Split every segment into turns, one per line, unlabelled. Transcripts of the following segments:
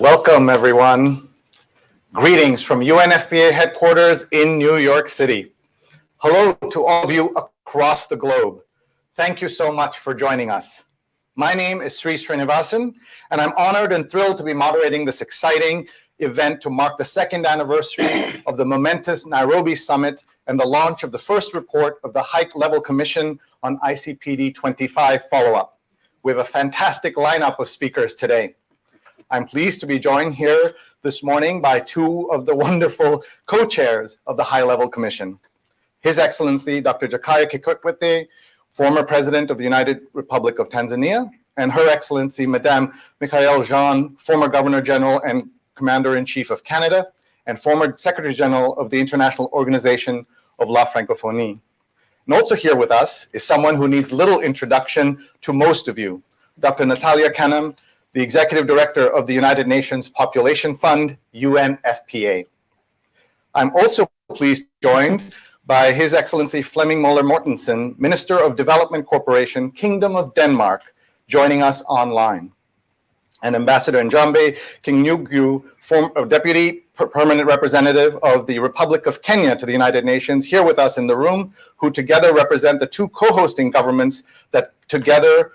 Welcome, everyone. Greetings from UNFPA headquarters in New York City. Hello to all of you across the globe. Thank you so much for joining us. My name is Sri Srinivasan, and I'm honored and thrilled to be moderating this exciting event to mark the second anniversary of the momentous Nairobi Summit and the launch of the first report of the High-Level Commission on ICPD25 Follow-up. We have a fantastic lineup of speakers today. I'm pleased to be joined here this morning by two of the wonderful co-chairs of the High-Level Commission. His Excellency, Dr. Jakaya Kikwete, former President of the United Republic of Tanzania, and Her Excellency, Madame Michaëlle Jean, former Governor General and Commander-in-Chief of Canada, and former Secretary General of the International Organization of La Francophonie. And also here with us is someone who needs little introduction to most of you, Dr. Natalia Kanem, the Executive Director of the United Nations Population Fund, UNFPA. I'm also pleased to be joined by His Excellency Flemming Møller Mortensen, Minister of Development Corporation, Kingdom of Denmark, joining us online. And Ambassador Njambe Kingyugu, Deputy Permanent Representative of the Republic of Kenya to the United Nations, here with us in the room, who together represent the two co-hosting governments that together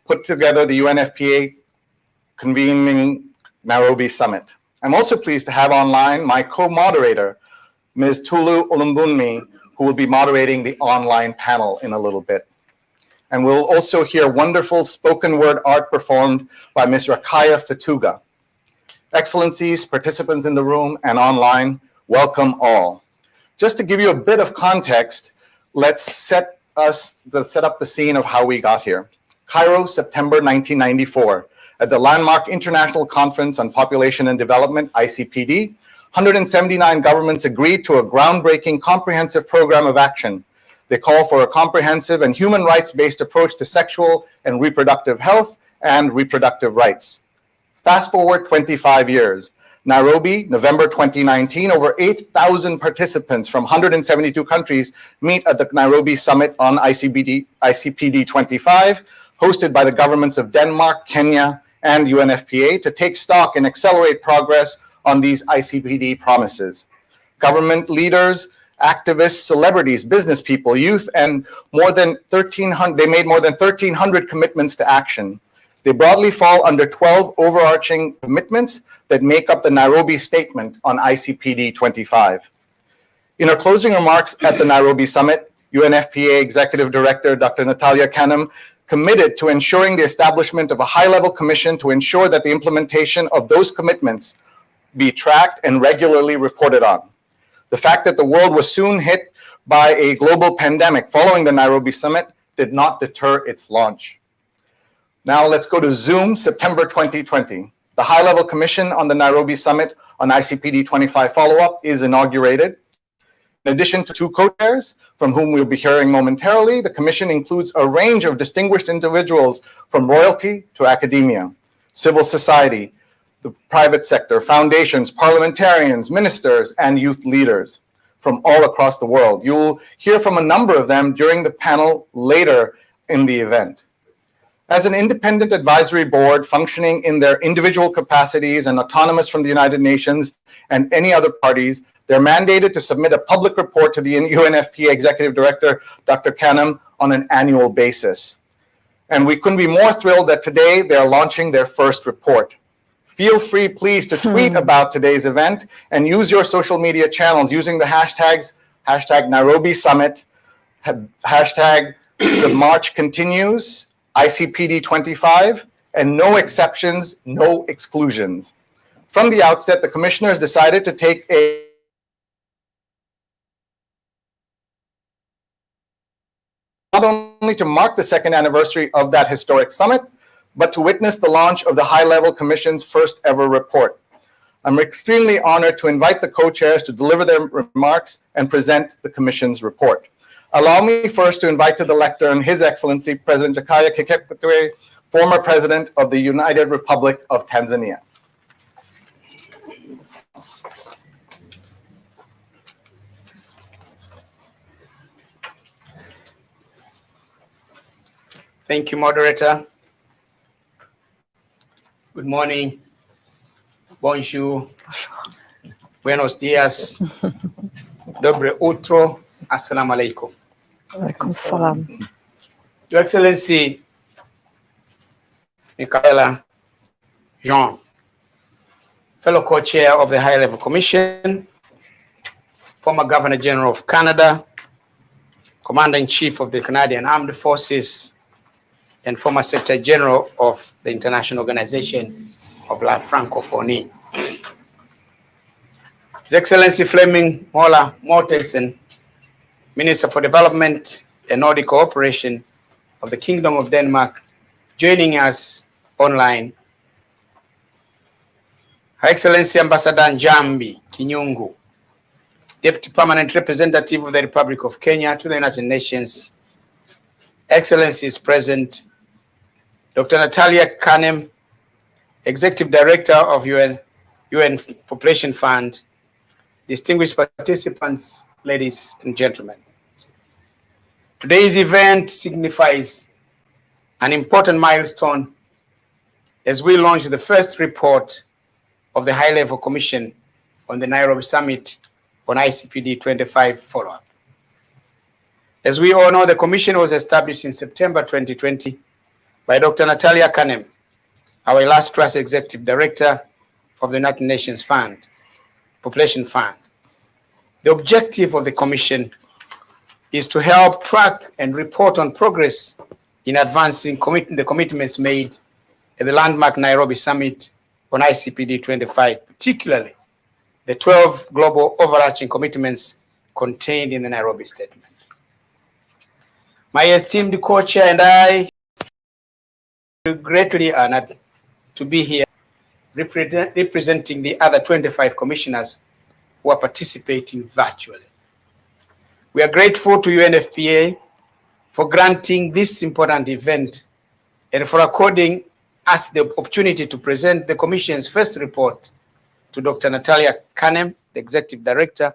put together the UNFPA convening Nairobi Summit. I'm also pleased to have online my co-moderator, Ms. Tulu Olumbunmi, who will be moderating the online panel in a little bit. And we'll also hear wonderful spoken word art performed by Ms. Rakaya Fatuga. Excellencies, participants in the room and online, welcome all. Just to give you a bit of context, let's set up the scene of how we got here. Cairo, September 1994. At the landmark International Conference on Population and Development, ICPD, 179 governments agreed to a groundbreaking comprehensive program of action. They call for a comprehensive and human rights-based approach to sexual and reproductive health and reproductive rights. Fast forward 25 years. Nairobi, November 2019, over 8,000 participants from 172 countries meet at the Nairobi Summit on ICPD25, hosted by the governments of Denmark, Kenya, and UNFPA to take stock and accelerate progress on these ICPD promises. Government leaders, activists, celebrities, business people, youth, and they made more than 1,300 commitments to action. They broadly fall under 12 overarching commitments that make up the Nairobi Statement on ICPD25. In her closing remarks at the Nairobi Summit, UNFPA Executive Director Dr. Natalia Kanem committed to ensuring the establishment of a high-level commission to ensure that the implementation of those commitments be tracked and regularly reported on. The fact that the world was soon hit by a global pandemic following the Nairobi Summit did not deter its launch. Now let's go to Zoom, September 2020. The High-Level Commission on the Nairobi Summit on ICPD25 Follow-up is inaugurated. In addition to two co-chairs, from whom we'll be hearing momentarily, the Commission includes a range of distinguished individuals from royalty to academia, civil society, the private sector, foundations, parliamentarians, ministers, and youth leaders. from all across the world. You'll hear from a number of them during the panel later in the event. As an independent advisory board functioning in their individual capacities and autonomous from the United Nations and any other parties, they're mandated to submit a public report to the UNFPA Executive Director, Dr. Kanem, on an annual basis. And we couldn't be more thrilled that today they're launching their first report. Feel free, please, to tweet about today's event and use your social media channels using the hashtags, hashtag Nairobi Summit, hashtag the march continues, ICPD25, and no exceptions, no exclusions. From the outset, the commissioners decided to take not only to mark the second anniversary of that historic summit, but to witness the launch of the High-Level Commission's first ever report. I'm extremely honored to invite the co-chairs to deliver their remarks and present the Commission's report. Allow me first to invite to the lectern His Excellency President Jakaya Kikwete, former President of the United Republic of Tanzania.
Thank you, moderator. Good morning. Bonjour. Buenos dias. Dobre utro. Assalamu alaikum.
Alaikum salam.
Your Excellency, Michaëlle Jean, fellow co-chair of the High-Level Commission, former Governor General of Canada, Commander-in-Chief of the Canadian Armed Forces, and former Secretary General of the International Organization of La Francophonie. His Excellency Fleming Mola Mortensen, Minister for Development and Nordic Cooperation of the Kingdom of Denmark, joining us online. Her Excellency Ambassador Njambi Kinyungu, Deputy Permanent Representative of the Republic of Kenya to the United Nations. Excellencies present, Dr. Natalia Kanem, Executive Director of UN Population Fund, distinguished participants, ladies and gentlemen. Today's event signifies an important milestone as we launch the first report of the High-Level Commission on the Nairobi Summit on ICPD25 Follow-up. As we all know, the Commission was established in September 2020 by Dr. Natalia Kanem, our illustrious Executive Director of the United Nations Fund, Population Fund. The objective of the Commission is to help track and report on progress in advancing the commitments made at the landmark Nairobi Summit on ICPD25, particularly the 12 global overarching commitments contained in the Nairobi Statement. My esteemed co-chair and I are greatly honored to be here representing the other 25 commissioners who are participating virtually. We are grateful to UNFPA for granting this important event and for according us the opportunity to present the Commission's first report to Dr. Natalia Kanem, the Executive Director.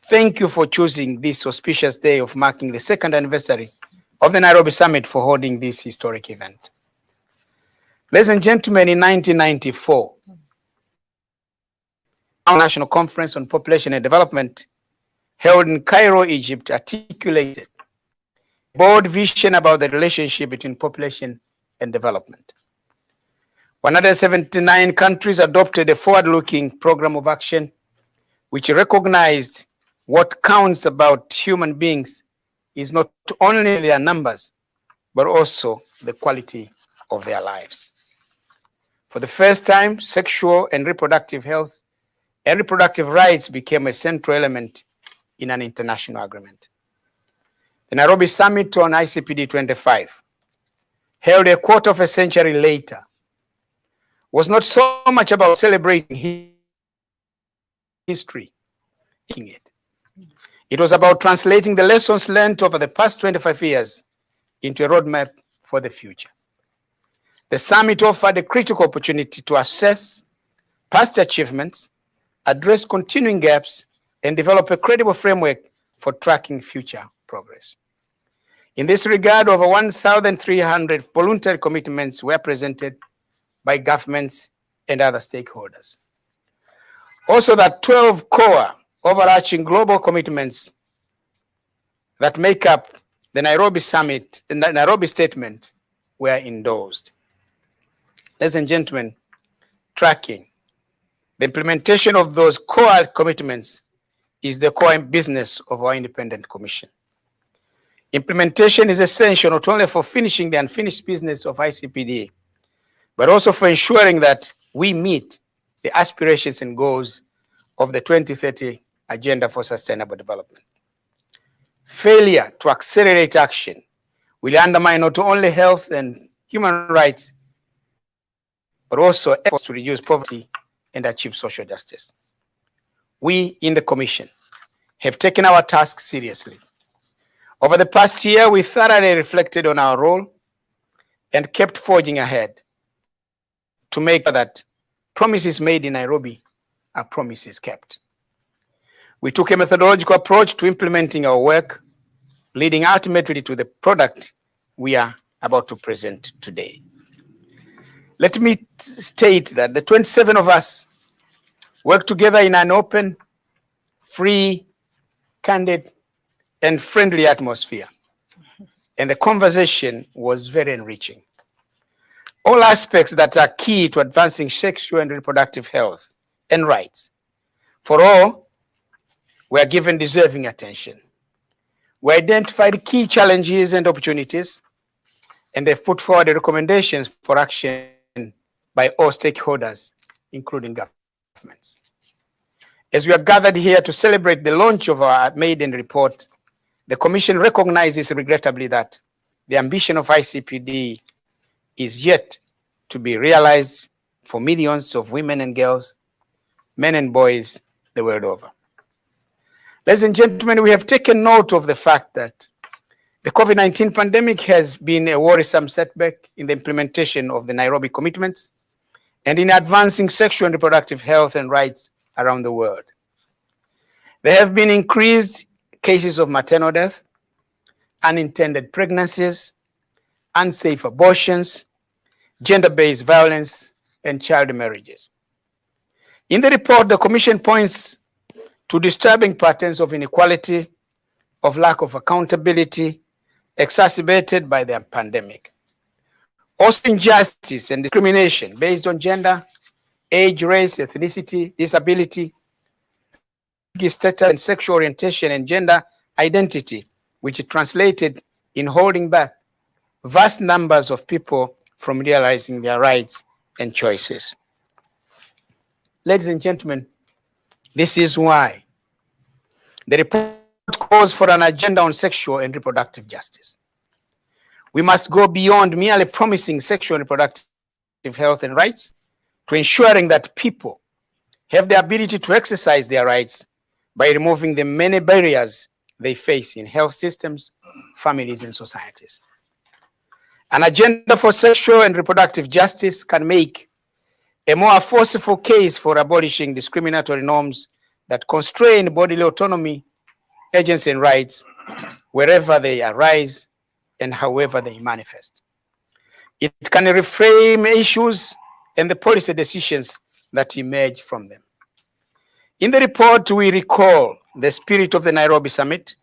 Thank you for choosing this auspicious day of marking the second anniversary of the Nairobi Summit for holding this historic event. Ladies and gentlemen, in 1994, our National Conference on Population and Development held in Cairo, Egypt, articulated a bold vision about the relationship between population and development. 179 countries adopted a forward-looking program of action which recognized what counts about human beings is not only their numbers, but also the quality of their lives. For the first time, sexual and reproductive health and reproductive rights became a central element in an international agreement. The Nairobi Summit on ICPD25, held a quarter of a century later, was not so much about celebrating history. It was about translating the lessons learned over the past 25 years into a roadmap for the future. The summit offered a critical opportunity to assess past achievements, address continuing gaps, and develop a credible framework for tracking future progress. In this regard, over 1,300 voluntary commitments were presented by governments and other stakeholders. Also, that 12 core overarching global commitments that make up the Nairobi Summit and the Nairobi Statement were endorsed. Ladies and gentlemen, tracking the implementation of those core commitments is the core business of our independent commission. Implementation is essential not only for finishing the unfinished business of ICPD, but also for ensuring that we meet the aspirations and goals of the 2030 Agenda for Sustainable Development. Failure to accelerate action will undermine not only health and human rights, but also efforts to reduce poverty and achieve social justice. We in the Commission have taken our task seriously. Over the past year, we thoroughly reflected on our role and kept forging ahead to make sure that promises made in Nairobi are promises kept. We took a methodological approach to implementing our work, leading ultimately to the product we are about to present today. Let me state that the 27 of us worked together in an open, free, candid, and friendly atmosphere. And the conversation was very enriching. All aspects that are key to advancing sexual and reproductive health and rights for all were given deserving attention. We identified key challenges and opportunities, and they've put forward the recommendations for action by all stakeholders, including governments. As we are gathered here to celebrate the launch of our maiden report, the Commission recognizes regrettably that the ambition of ICPD is yet to be realized for millions of women and girls, men and boys the world over. Ladies and gentlemen, we have taken note of the fact that the COVID-19 pandemic has been a worrisome setback in the implementation of the Nairobi commitments and in advancing sexual and reproductive health and rights around the world. There have been increased cases of maternal death, unintended pregnancies, unsafe abortions, gender-based violence, and child marriages. In the report, the Commission points to disturbing patterns of inequality, of lack of accountability, exacerbated by the pandemic. Also injustice and discrimination based on gender, age, race, ethnicity, disability, status, and sexual orientation and gender identity, which translated in holding back vast numbers of people from realizing their rights and choices. Ladies and gentlemen, this is why the report calls for an agenda on sexual and reproductive justice. We must go beyond merely promising sexual and reproductive health and rights to ensuring that people have the ability to exercise their rights by removing the many barriers they face in health systems, families, and societies. An agenda for sexual and reproductive justice can make a more forceful case for abolishing discriminatory norms that constrain bodily autonomy, agency, and rights wherever they arise and however they manifest. It can reframe issues and the policy decisions that emerge from them. In the report, we recall the spirit of the Nairobi Summit,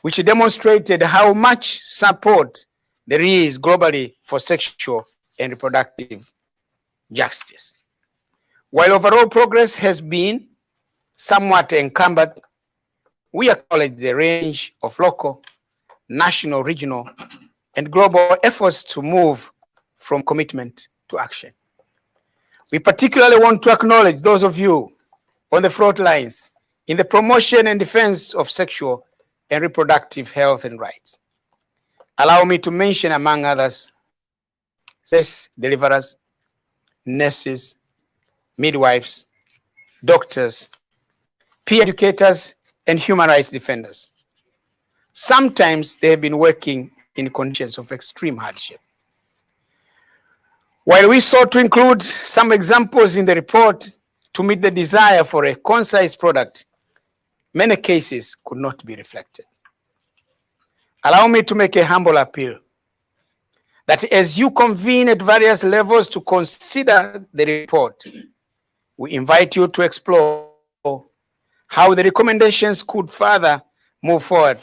which demonstrated how much support there is globally for sexual and reproductive justice. While overall progress has been somewhat encumbered, we acknowledge the range of local, national, regional, and global efforts to move from commitment to action. We particularly want to acknowledge those of you on the front lines in the promotion and defense of sexual and reproductive health and rights. Allow me to mention, among others, sex deliverers, nurses, midwives, doctors, peer educators, and human rights defenders. Sometimes they have been working in conditions of extreme hardship. While we sought to include some examples in the report to meet the desire for a concise product, many cases could not be reflected. Allow me to make a humble appeal that as you convene at various levels to consider the report, we invite you to explore how the recommendations could further move forward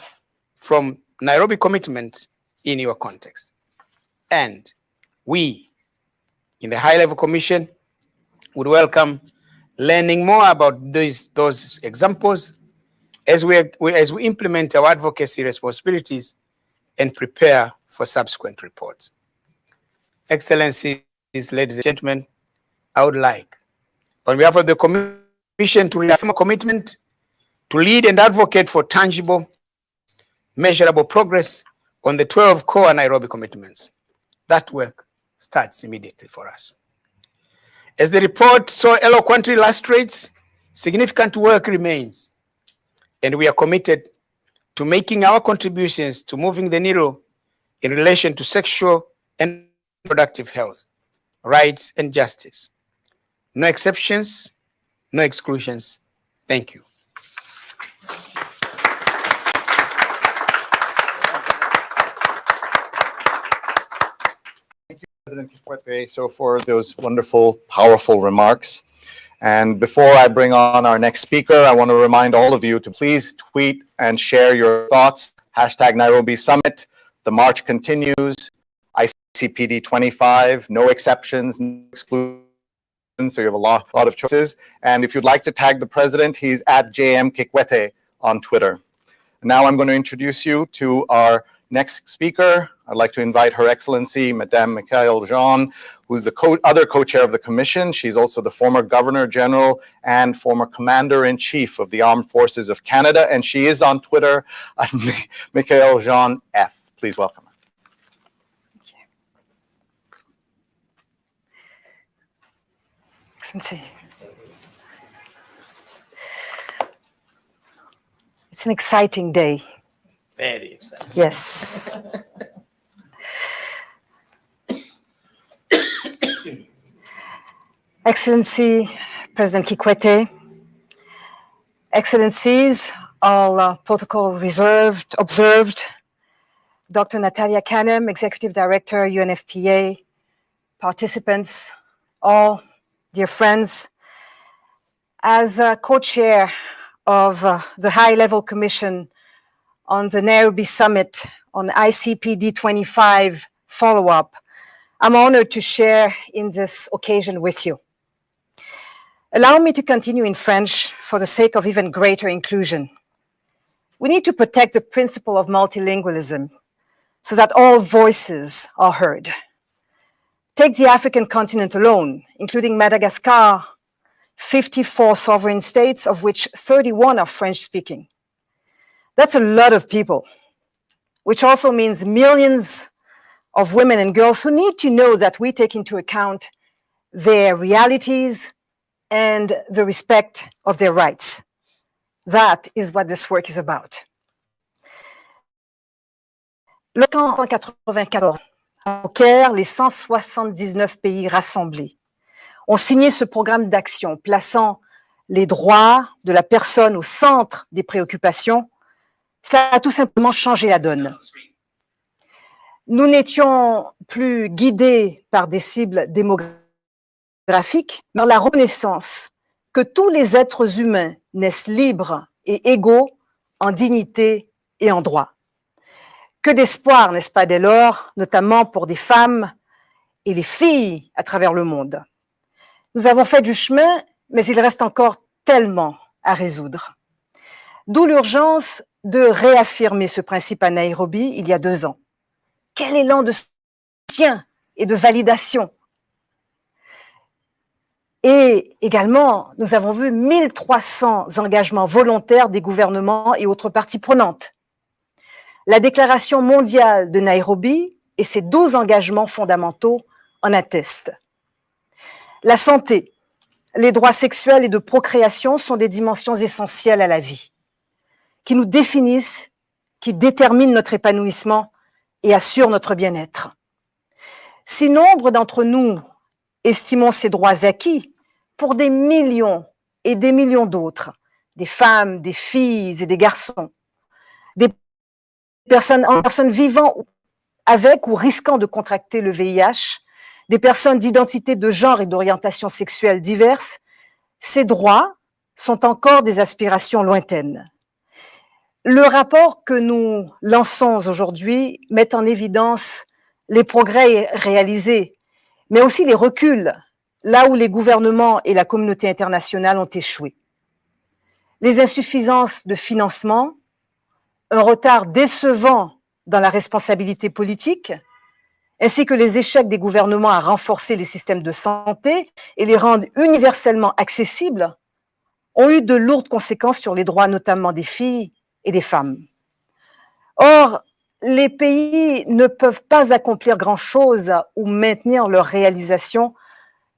from Nairobi commitments in your context. And we, in the High Level Commission, would welcome learning more about those examples as we implement our advocacy responsibilities and prepare for subsequent reports. Excellencies, ladies and gentlemen, I would like, on behalf of the Commission, to reaffirm a commitment to lead and advocate for tangible, measurable progress on the 12 core Nairobi commitments. That work starts immediately for us. As the report so eloquently illustrates, significant work remains, and we are committed to making our contributions to moving the needle in relation to sexual and reproductive health, rights, and justice. No exceptions, no exclusions. Thank you.
President Kikwete, so for those wonderful, powerful remarks. And before I bring on our next speaker, I want to remind all of you to please tweet and share your thoughts. Hashtag Nairobi Summit. The march continues. ICPD25, no exceptions, no exclusions. So you have a lot of choices. And if you'd like to tag the president, he's at JM Kikwete on Twitter. Now I'm going to introduce you to our next speaker. I'd like to invite Her Excellency, Madame Michaëlle Jean, who's the other co-chair of the Commission. She's also the former Governor General and former Commander-in-Chief of the Armed Forces of Canada, and she is on Twitter at Michaëlle Jean F. Please welcome her.
Thank you. Excellency. It's an exciting day.
Very exciting.
Yes. Excellency, President Kikwete, Excellencies, all protocol observed, Dr. Natalia Kanem, Executive Director, UNFPA, participants, all dear friends, as co-chair of the High-Level Commission on the Nairobi Summit on ICPD25 Follow-up, I'm honored to share in this occasion with you. Allow me to continue in French for the sake of even greater inclusion. We need to protect the principle of multilingualism so that all voices are heard. Take the African continent alone, including Madagascar, 54 sovereign states, of which 31 are French-speaking. That's a lot of people, which also means millions of women and girls who need to know that we take into account their realities and the respect of their rights. That is what this work is about. Le 1994, au Caire, les 179 pays rassemblés ont signé ce programme d'action plaçant les droits de la personne au centre des préoccupations. Ça a tout simplement changé la donne. Nous n'étions plus guidés par des cibles démographiques, mais par la reconnaissance que tous les êtres humains naissent libres et égaux en dignité et en droit. Que d'espoir, n'est-ce pas, dès lors, notamment pour des femmes et les filles à travers le monde. Nous avons fait du chemin, mais il reste encore tellement à résoudre. D'où l'urgence de réaffirmer ce principe à Nairobi il y a 2 ans. Quel élan de soutien et de validation! Et également, nous avons vu 1300 engagements volontaires des gouvernements et autres parties prenantes. La déclaration mondiale de Nairobi et ses 12 engagements fondamentaux en attestent. La santé, les droits sexuels et de procréation sont des dimensions essentielles à la vie, qui nous définissent, qui déterminent notre épanouissement et assurent notre bien-être. Si nombre d'entre nous estimons ces droits acquis, pour des millions et des millions d'autres, des femmes, des filles et des garçons, des personnes vivant avec ou risquant de contracter le VIH, des personnes d'identité de genre et d'orientation sexuelle diverses, ces droits sont encore des aspirations lointaines. Le rapport que nous lançons aujourd'hui met en évidence les progrès réalisés, mais aussi les reculs, là où les gouvernements et la communauté internationale ont échoué. Les insuffisances de financement, un retard décevant dans la responsabilité politique, ainsi que les échecs des gouvernements à renforcer les systèmes de santé et les rendre universellement accessibles, ont eu de lourdes conséquences sur les droits notamment des filles et des femmes. Or, les pays ne peuvent pas accomplir grand-chose ou maintenir leur réalisation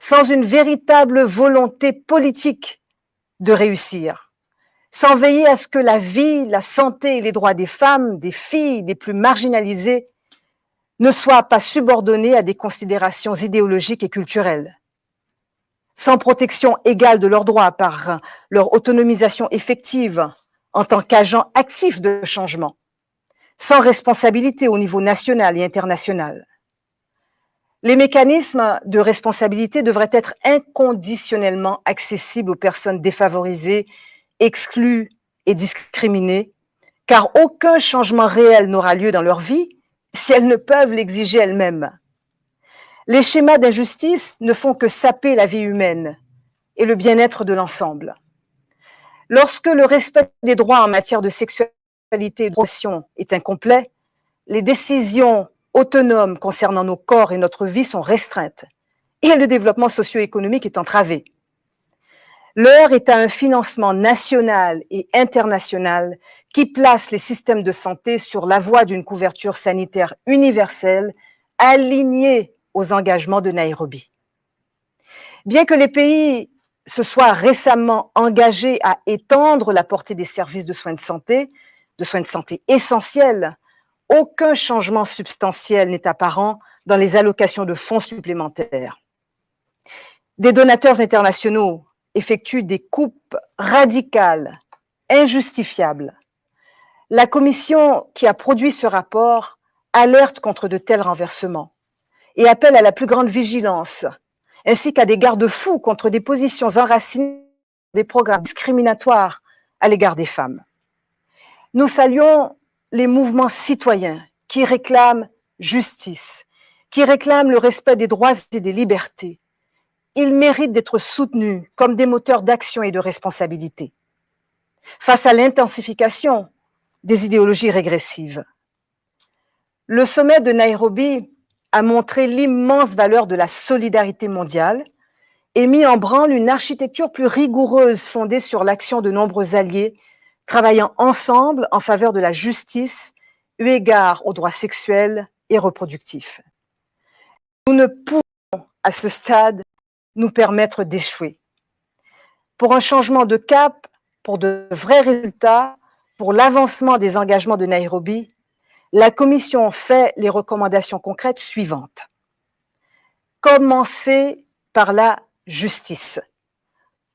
sans une véritable volonté politique de réussir, sans veiller à ce que la vie, la santé et les droits des femmes, des filles, des plus marginalisées ne soient pas subordonnés à des considérations idéologiques et culturelles. Sans protection égale de leurs droits par leur autonomisation effective en tant qu'agents actifs de changement, sans responsabilité au niveau national et international. Les mécanismes de responsabilité devraient être inconditionnellement accessibles aux personnes défavorisées, exclues et discriminées, car aucun changement réel n'aura lieu dans leur vie si elles ne peuvent l'exiger elles-mêmes. Les schémas d'injustice ne font que saper la vie humaine et le bien-être de l'ensemble. Lorsque le respect des droits en matière de sexualité et d'éducation est incomplet, les décisions autonomes concernant nos corps et notre vie sont restreintes et le développement socio-économique est entravé. L'heure est à un financement national et international qui place les systèmes de santé sur la voie d'une couverture sanitaire universelle alignée aux engagements de Nairobi. Bien que les pays se soient récemment engagés à étendre la portée des services de soins de santé essentiels, aucun changement substantiel n'est apparent dans les allocations de fonds supplémentaires. Des donateurs internationaux effectuent des coupes radicales, injustifiables. La commission qui a produit ce rapport alerte contre de tels renversements et appelle à la plus grande vigilance, ainsi qu'à des garde-fous contre des positions enracinées, des programmes discriminatoires à l'égard des femmes. Nous saluons les mouvements citoyens qui réclament justice, qui réclament le respect des droits et des libertés. Ils méritent d'être soutenus comme des moteurs d'action et de responsabilité face à l'intensification des idéologies régressives. Le sommet de Nairobi a montré l'immense valeur de la solidarité mondiale et mis en branle une architecture plus rigoureuse fondée sur l'action de nombreux alliés travaillant ensemble en faveur de la justice eu égard aux droits sexuels et reproductifs. Nous ne pouvons, à ce stade, nous permettre d'échouer. Pour un changement de cap, pour de vrais résultats, pour l'avancement des engagements de Nairobi, la Commission fait les recommandations concrètes suivantes. Commencer par la justice.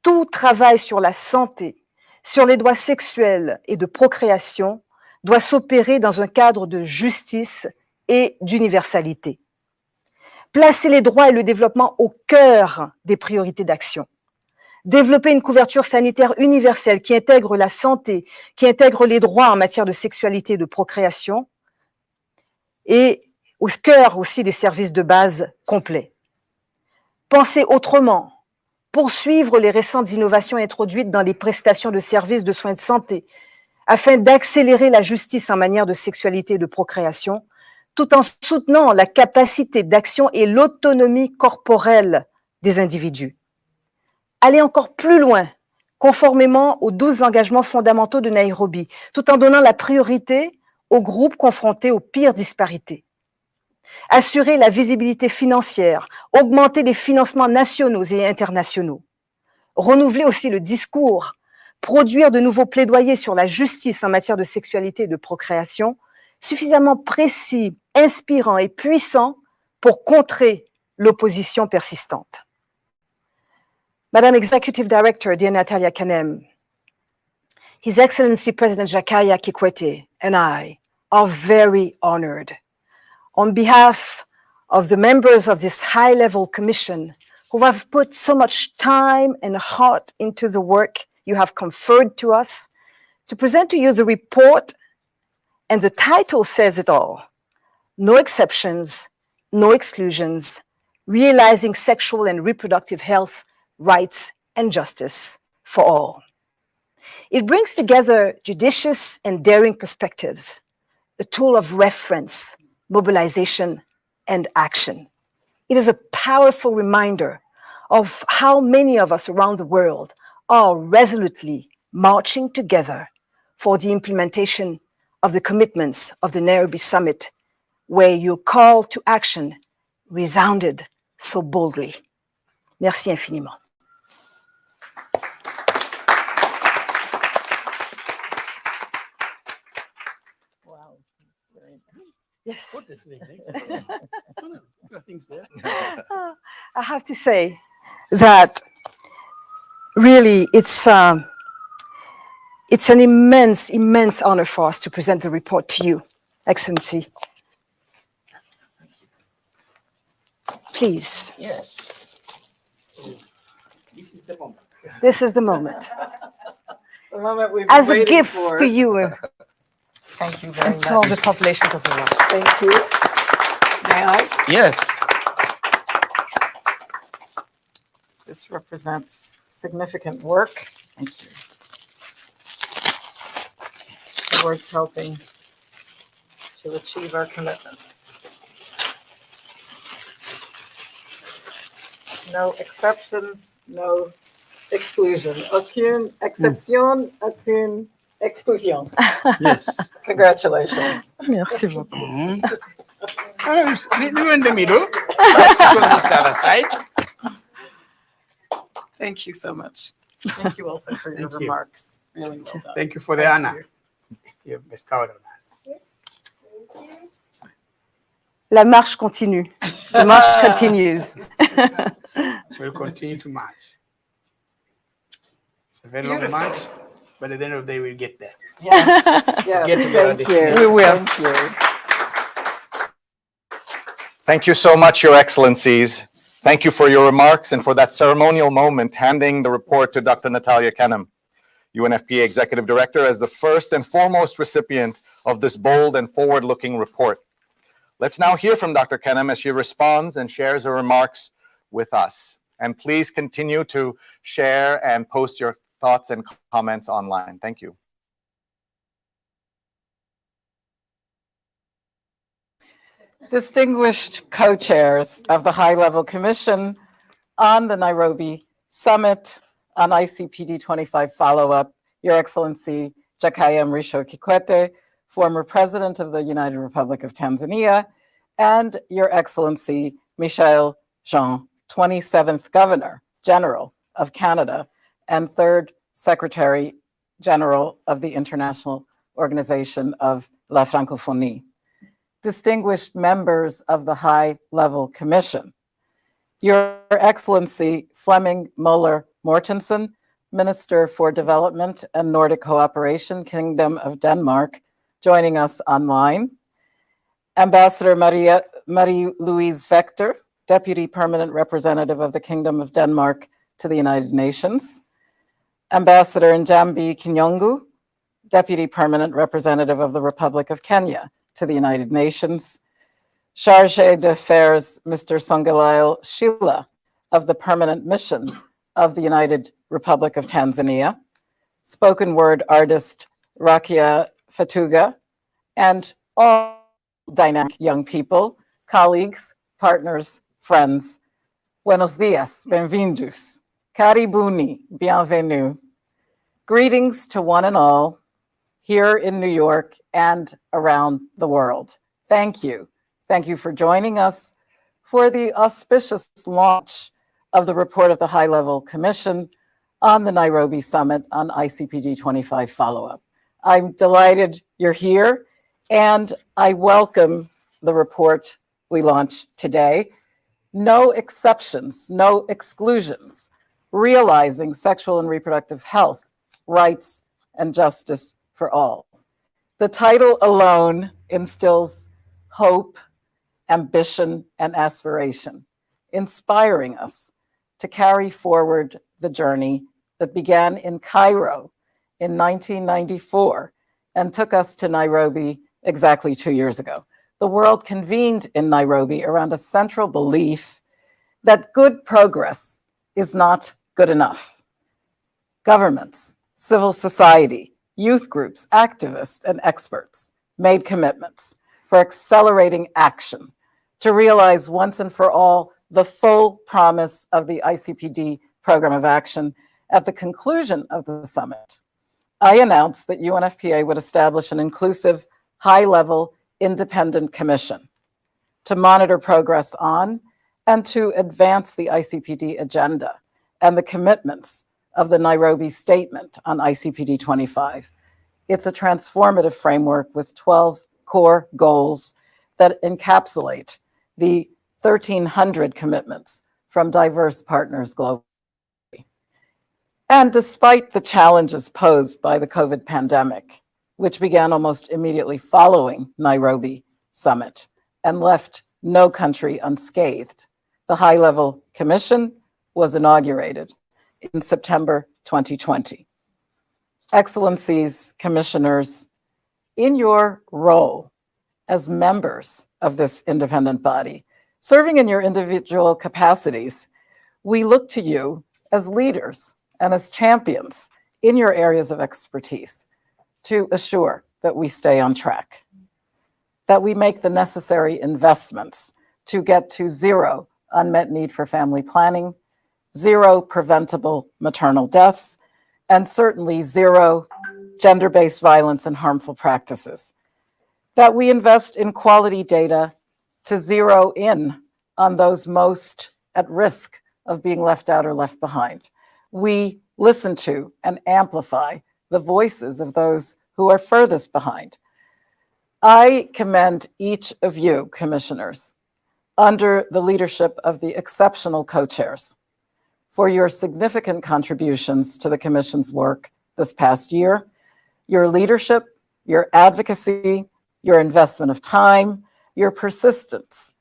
Tout travail sur la santé, sur les droits sexuels et de procréation doit s'opérer dans un cadre de justice et d'universalité. Placer les droits et le développement au cœur des priorités d'action. Développer une couverture sanitaire universelle qui intègre la santé, qui intègre les droits en matière de sexualité et de procréation, et au cœur aussi des services de base complets. Penser autrement, poursuivre les récentes innovations introduites dans les prestations de services de soins de santé afin d'accélérer la justice en matière de sexualité et de procréation, tout en soutenant la capacité d'action et l'autonomie corporelle des individus. Aller encore plus loin, conformément aux 12 engagements fondamentaux de Nairobi, tout en donnant la priorité aux groupes confrontés aux pires disparités. Assurer la visibilité financière, augmenter les financements nationaux et internationaux. Renouveler aussi le discours, produire de nouveaux plaidoyers sur la justice en matière de sexualité et de procréation, suffisamment précis, inspirants et puissants pour contrer l'opposition persistante. Madame Executive Director, dear Natalia Kanem, His Excellency President Jakaya Kikwete and I are very honored. On behalf of the members of this high-level commission who have put so much time and heart into the work you have conferred to us, to present to you the report, and the title says it all: No Exceptions, No Exclusions, Realizing Sexual and Reproductive Health, Rights, and Justice for All. It brings together judicious and daring perspectives, a tool of reference, mobilization, and action. It is a powerful reminder of how many of us around the world are resolutely marching together for the implementation of the commitments of the Nairobi Summit, where your call to action resounded so boldly. Merci infiniment.
Wow. Very nice.
Yes.
What the things there?
I have to say that really it's an immense, immense honor for us to present the report to you, Excellency. Please,
Yes. This is the moment.
this is the moment.
The moment we've been
As a
waiting
gift
for.
to you and
Thank you very
to all the
much.
population of the world.
Thank you. May I?
Yes.
This represents significant work. Thank you. Towards helping to achieve our commitments. No exceptions, no exclusion. Aucune exception, aucune exclusion.
Yes.
Congratulations.
Merci beaucoup.
Mhm. We're in the middle. Let's sit on this other side.
Thank you so much. Thank you also for your
Thank you.
remarks. Really well done.
Thank you for the
Thank
honor you have bestowed on us.
La marche continue. The march continues.
We'll continue to march. It's a very long
Beautiful.
march, but at the end of the day, we'll get there.
Yes, yes,
Get to the
thank
destination.
you.
We will.
Thank you.
Thank you so much, Your Excellencies. Thank you for your remarks and for that ceremonial moment handing the report to Dr. Natalia Kanem, UNFPA Executive Director, as the first and foremost recipient of this bold and forward-looking report. Let's now hear from Dr. Kanem as she responds and shares her remarks with us. And please continue to share and post your thoughts and comments online. Thank you.
Distinguished co-chairs of the High-Level Commission on the Nairobi Summit on ICPD25 Follow-up, Your Excellency Jakaya Kikwete, former President of the United Republic of Tanzania, and Your Excellency Michaëlle Jean, 27th Governor General of Canada and 3rd Secretary General of the International Organization of La Francophonie. Distinguished members of the High-Level Commission, Your Excellency Flemming Møller Mortensen, Minister for Development and Nordic Cooperation, Kingdom of Denmark, joining us online. Ambassador Marie-Louise Vector, Deputy Permanent Representative of the Kingdom of Denmark to the United Nations. Ambassador Njambi Kinyongu, Deputy Permanent Representative of the Republic of Kenya to the United Nations. Chargé d'Affaires, Mr. Songelile Shila of the Permanent Mission of the United Republic of Tanzania. Spoken word artist Rakia Fatuga, and all dynamic young people, colleagues, partners, friends. Buenos dias, bem-vindos. Karibuni, bienvenue. Greetings to one and all here in New York and around the world. Thank you. Thank you for joining us for the auspicious launch of the report of the High-Level Commission on the Nairobi Summit on ICPD25 Follow-up. I'm delighted you're here, and I welcome the report we launched today. No exceptions, no exclusions, realizing sexual and reproductive health, rights, and justice for all. The title alone instills hope, ambition, and aspiration, inspiring us to carry forward the journey that began in Cairo in 1994 and took us to Nairobi exactly 2 years ago. The world convened in Nairobi around a central belief that good progress is not good enough. Governments, civil society, youth groups, activists, and experts made commitments for accelerating action to realize once and for all the full promise of the ICPD program of action. At the conclusion of the summit, I announced that UNFPA would establish an inclusive, high-level, independent commission to monitor progress on and to advance the ICPD agenda and the commitments of the Nairobi Statement on ICPD25. It's a transformative framework with 12 core goals that encapsulate the 1,300 commitments from diverse partners globally. And despite the challenges posed by the COVID pandemic, which began almost immediately following Nairobi Summit and left no country unscathed, the High-Level Commission was inaugurated in September 2020. Excellencies, commissioners, in your role as members of this independent body, serving in your individual capacities, we look to you as leaders and as champions in your areas of expertise to assure that we stay on track, that we make the necessary investments to get to zero unmet need for family planning, zero preventable maternal deaths, and certainly zero gender-based violence and harmful practices, that we invest in quality data to zero in on those most at risk of being left out or left behind. We listen to and amplify the voices of those who are furthest behind. I commend each of you, commissioners, under the leadership of the exceptional co-chairs, for your significant contributions to the Commission's work this past year. Your leadership, your advocacy, your investment of time, your persistence,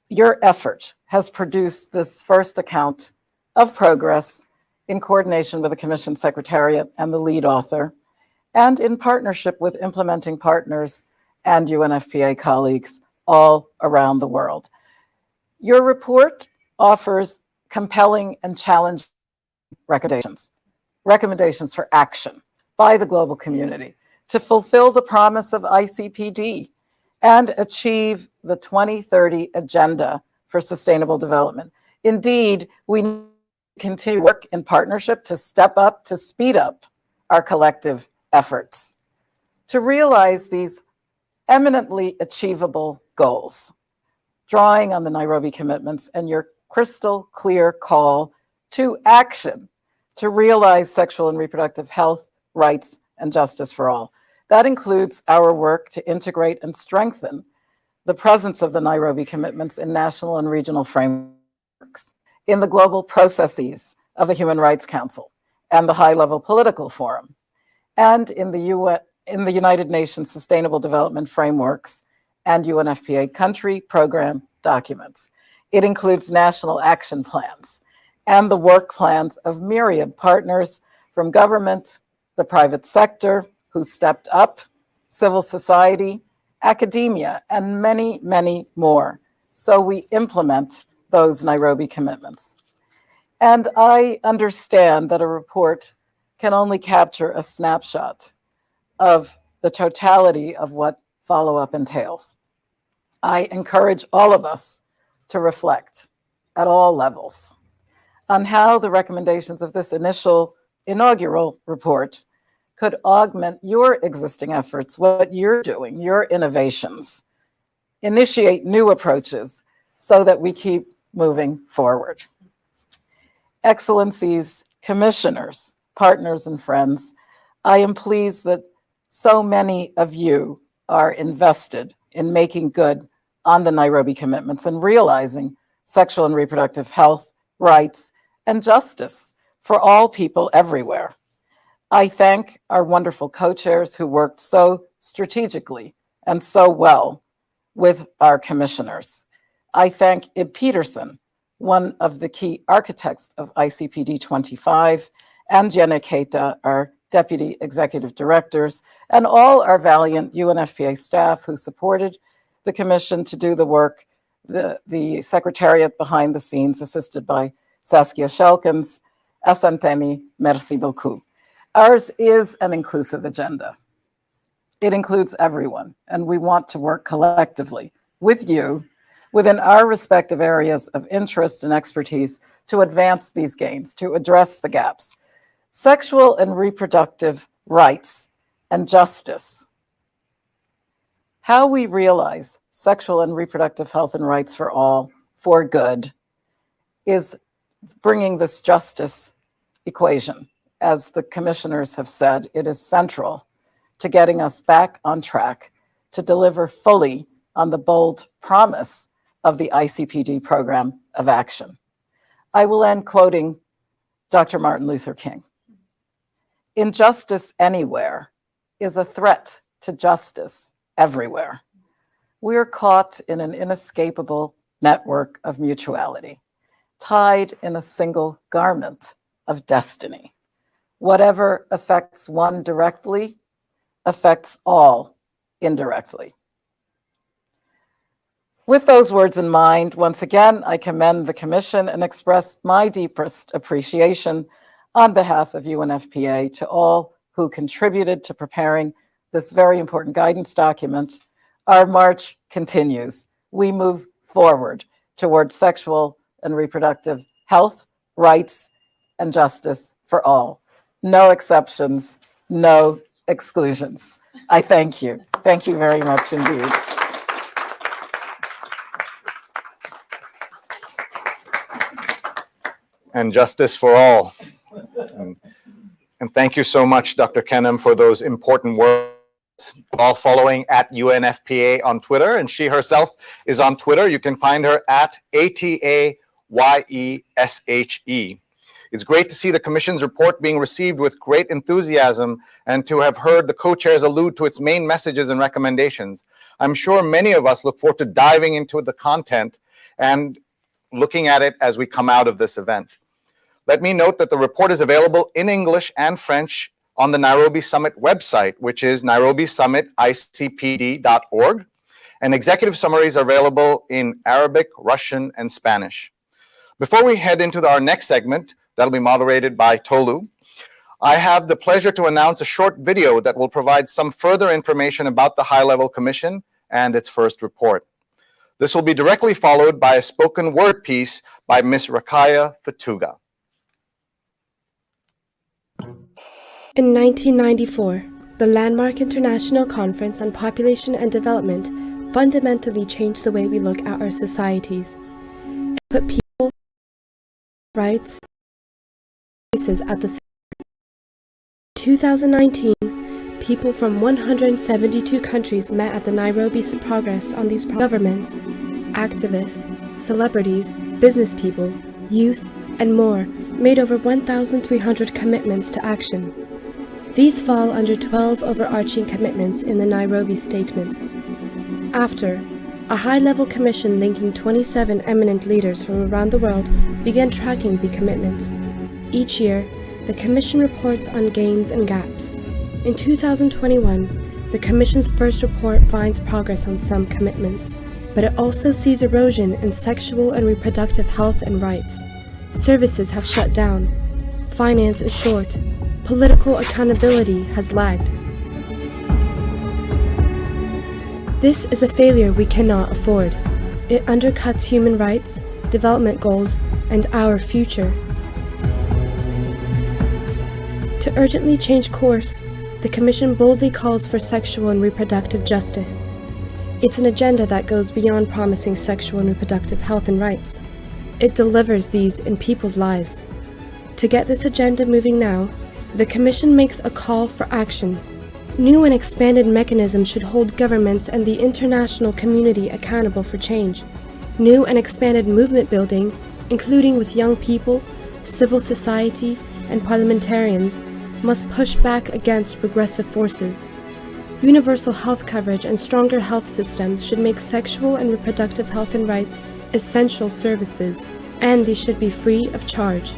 your effort has produced this first account of progress in coordination with the Commission Secretariat and the lead author, and in partnership with implementing partners and UNFPA colleagues all around the world. Your report offers compelling and challenging recommendations for action by the global community to fulfill the promise of ICPD and achieve the 2030 Agenda for Sustainable Development. Indeed, we continue work in partnership to step up, to speed up our collective efforts to realize these eminently achievable goals, drawing on the Nairobi commitments and your crystal clear call to action to realize sexual and reproductive health, rights, and justice for all. That includes our work to integrate and strengthen the presence of the Nairobi commitments in national and regional frameworks, in the global processes of the Human Rights Council and the High-Level Political Forum, and in the United Nations Sustainable Development Frameworks and UNFPA country program documents. It includes national action plans and the work plans of myriad partners from government, the private sector, who stepped up, civil society, academia, and many, many more. So we implement those Nairobi commitments. And I understand that a report can only capture a snapshot of the totality of what follow-up entails. I encourage all of us to reflect at all levels on how the recommendations of this inaugural report could augment your existing efforts, what you're doing, your innovations, initiate new approaches so that we keep moving forward. Excellencies, commissioners, partners, and friends, I am pleased that so many of you are invested in making good on the Nairobi commitments and realizing sexual and reproductive health, rights, and justice for all people everywhere. I thank our wonderful co-chairs who worked so strategically and so well with our commissioners. I thank Ib Peterson, one of the key architects of ICPD25, and Jenna Keita, our deputy executive directors, and all our valiant UNFPA staff who supported the commission to do the work, the secretariat behind the scenes, assisted by Saskia Shelkins. Asanteni, merci beaucoup. Ours is an inclusive agenda. It includes everyone, and we want to work collectively with you within our respective areas of interest and expertise to advance these gains, to address the gaps. Sexual and reproductive rights and justice. How we realize sexual and reproductive health and rights for all, for good, is bringing this justice equation. As the commissioners have said, it is central to getting us back on track to deliver fully on the bold promise of the ICPD program of action. I will end quoting Dr. Martin Luther King. Injustice anywhere is a threat to justice everywhere. We are caught in an inescapable network of mutuality, tied in a single garment of destiny. Whatever affects one directly affects all indirectly. With those words in mind, once again, I commend the Commission and express my deepest appreciation on behalf of UNFPA to all who contributed to preparing this very important guidance document. Our march continues. We move forward towards sexual and reproductive health, rights, and justice for all. No exceptions, no exclusions. I thank you. Thank you very much indeed.
And justice for all. And thank you so much, Dr. Kenem, for those important words. All following at UNFPA on Twitter, and she herself is on Twitter. You can find her at ATAYESHE. It's great to see the Commission's report being received with great enthusiasm and to have heard the co-chairs allude to its main messages and recommendations. I'm sure many of us look forward to diving into the content and looking at it as we come out of this event. Let me note that the report is available in English and French on the Nairobi Summit website, which is nairobisummiticpd.org, and executive summaries are available in Arabic, Russian, and Spanish. Before we head into our next segment, that'll be moderated by Tolu, I have the pleasure to announce a short video that will provide some further information about the High-Level Commission and its first report. This will be directly followed by a spoken word piece by Ms. Jakaya Kikwete.
In 1994, the landmark International Conference on Population and Development fundamentally changed the way we look at our societies. It put people, rights, and voices at the center. In 2019, people from 172 countries met at the Nairobi Summit. Progress on these governments, activists, celebrities, business people, youth, and more made over 1,300 commitments to action. These fall under 12 overarching commitments in the Nairobi Statement. After, a high-level commission linking 27 eminent leaders from around the world began tracking the commitments. Each year, the commission reports on gains and gaps. In 2021, the commission's first report finds progress on some commitments, but it also sees erosion in sexual and reproductive health and rights. Services have shut down. Finance is short. Political accountability has lagged. This is a failure we cannot afford. It undercuts human rights, development goals, and our future. To urgently change course, the Commission boldly calls for sexual and reproductive justice. It's an agenda that goes beyond promising sexual and reproductive health and rights. It delivers these in people's lives. To get this agenda moving now, the Commission makes a call for action. New and expanded mechanisms should hold governments and the international community accountable for change. New and expanded movement building, including with young people, civil society, and parliamentarians, must push back against regressive forces. Universal health coverage and stronger health systems should make sexual and reproductive health and rights essential services, and these should be free of charge.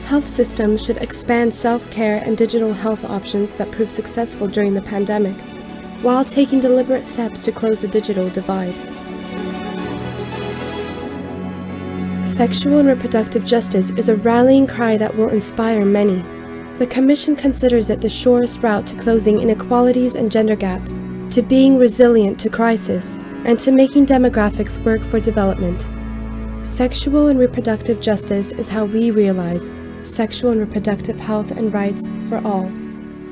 Health systems should expand self-care and digital health options that proved successful during the pandemic, while taking deliberate steps to close the digital divide. Sexual and reproductive justice is a rallying cry that will inspire many. The Commission considers it the surest route to closing inequalities and gender gaps, to being resilient to crisis, and to making demographics work for development. Sexual and reproductive justice is how we realize sexual and reproductive health and rights for all,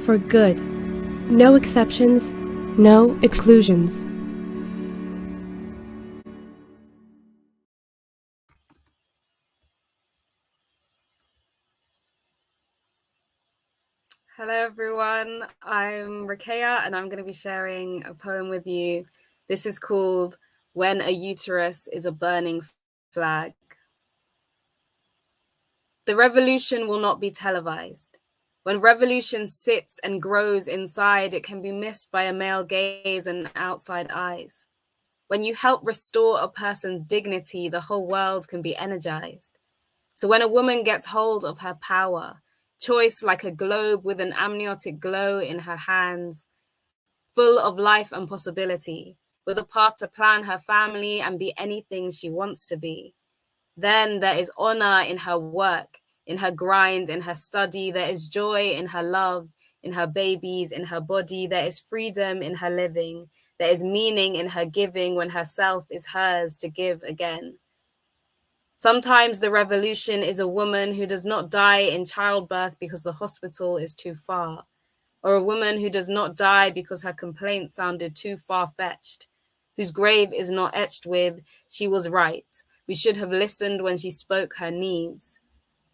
for good. No exceptions, no exclusions.
Hello everyone, I'm Rakaya and I'm going to be sharing a poem with you. This is called When a Uterus is a Burning Flag. The revolution will not be televised. When revolution sits and grows inside, it can be missed by a male gaze and outside eyes. When you help restore a person's dignity, the whole world can be energized. So when a woman gets hold of her power, choice like a globe with an amniotic glow in her hands, full of life and possibility, with a part to plan her family and be anything she wants to be. Then there is honor in her work, in her grind, in her study. There is joy in her love, in her babies, in her body. There is freedom in her living. There is meaning in her giving when herself is hers to give again. Sometimes the revolution is a woman who does not die in childbirth because the hospital is too far, or a woman who does not die because her complaint sounded too far-fetched, whose grave is not etched with, "She was right. We should have listened when she spoke her needs."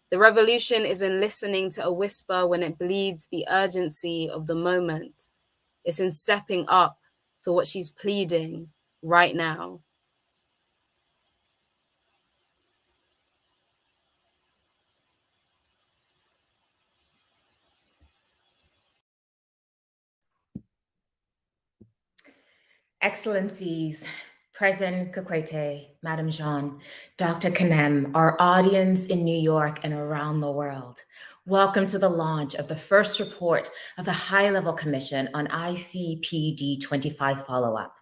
The revolution is in listening to a whisper when it bleeds the urgency of the moment. It's in stepping up for what she's pleading right now.
Excellencies, President Kikwete, Madam Jean, Dr. Kanem, our audience in New York and around the world, welcome to the launch of the first report of the High-Level Commission on ICPD25 Follow-up.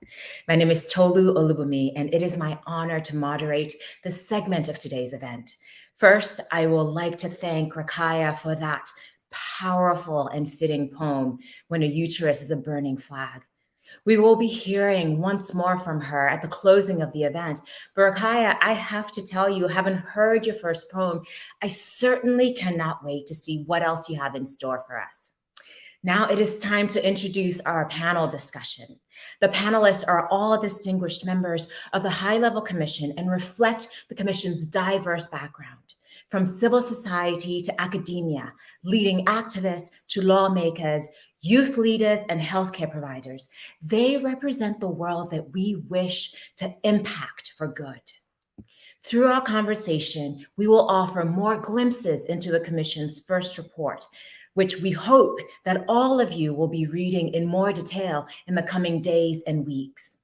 My name is Tolu Olubumi, and it is my honor to moderate this segment of today's event. First, I would like to thank Rakaya for that powerful and fitting poem, When a Uterus is a Burning Flag. We will be hearing once more from her at the closing of the event. But Rakaya, I have to tell you, having heard your first poem, I certainly cannot wait to see what else you have in store for us. Now it is time to introduce our panel discussion. The panelists are all distinguished members of the High-Level Commission and reflect the Commission's diverse background. From civil society to academia, leading activists to lawmakers, youth leaders, and healthcare providers, they represent the world that we wish to impact for good. Through our conversation, we will offer more glimpses into the Commission's first report, which we hope that all of you will be reading in more detail in the coming days and weeks.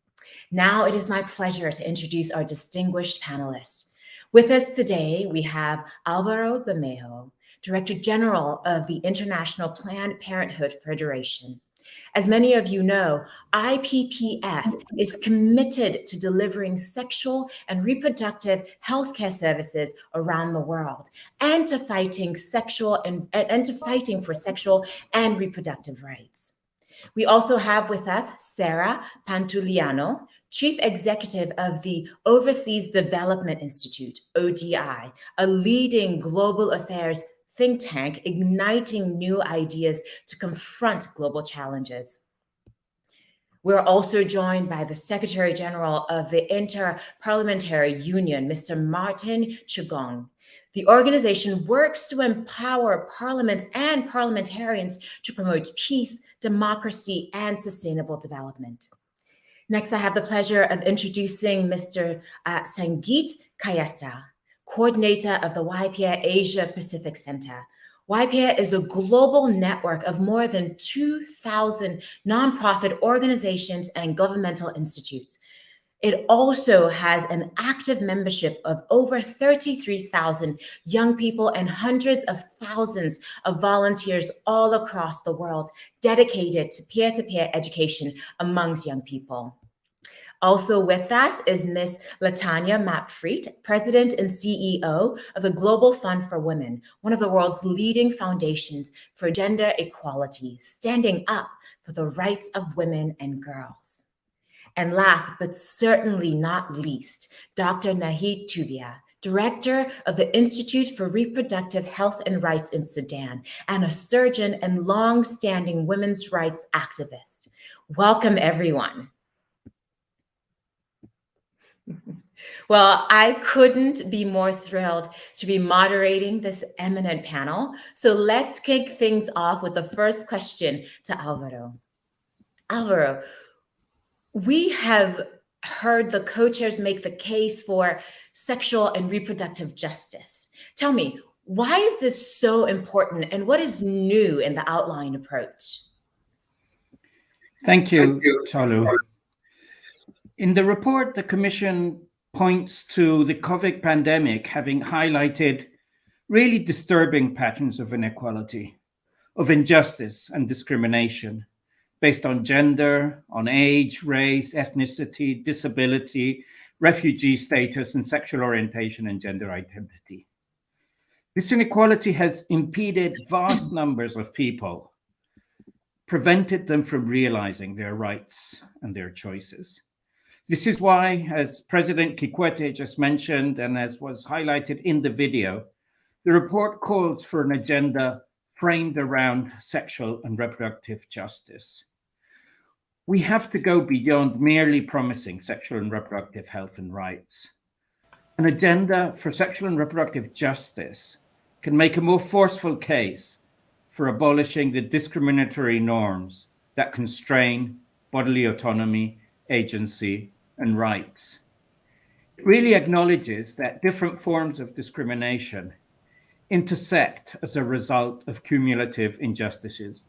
Now it is my pleasure to introduce our distinguished panelists. With us today, we have Alvaro Bermejo, Director General of the International Planned Parenthood Federation. As many of you know, IPPF is committed to delivering sexual and reproductive healthcare services around the world and to fighting for sexual and reproductive rights. We also have with us Sarah Pantuliano, Chief Executive of the Overseas Development Institute, ODI, a leading global affairs think tank igniting new ideas to confront global challenges. We're also joined by the Secretary General of the Inter-Parliamentary Union, Mr. Martin Chugong. The organization works to empower parliaments and parliamentarians to promote peace, democracy, and sustainable development. Next, I have the pleasure of introducing Mr. Sangeet Kayasa, coordinator of the YPI Asia Pacific Center. YPA is a global network of more than 2,000 nonprofit organizations and governmental institutes. It also has an active membership of over 33,000 young people and hundreds of thousands of volunteers all across the world dedicated to peer-to-peer education amongst young people. Also with us is Ms. Latanya Mapfried, President and CEO of the Global Fund for Women, one of the world's leading foundations for gender equality, standing up for the rights of women and girls. And last, but certainly not least, Dr. Nahid Tubia, Director of the Institute for Reproductive Health and Rights in Sudan, and a surgeon and long-standing women's rights activist. Welcome, everyone. Well, I couldn't be more thrilled to be moderating this eminent panel. So let's kick things off with the first question to Alvaro. Alvaro, we have heard the co-chairs make the case for sexual and reproductive justice. Tell me, why is this so important and what is new in the outline approach?
Thank you, Tolu. In the report, the Commission points to the COVID pandemic having highlighted really disturbing patterns of inequality, of injustice and discrimination based on gender, on age, race, ethnicity, disability, refugee status, and sexual orientation and gender identity. This inequality has impeded vast numbers of people, prevented them from realizing their rights and their choices. This is why, as President Kikwete just mentioned, and as was highlighted in the video, the report calls for an agenda framed around sexual and reproductive justice. We have to go beyond merely promising sexual and reproductive health and rights. An agenda for sexual and reproductive justice can make a more forceful case for abolishing the discriminatory norms that constrain bodily autonomy, agency, and rights. It really acknowledges that different forms of discrimination intersect as a result of cumulative injustices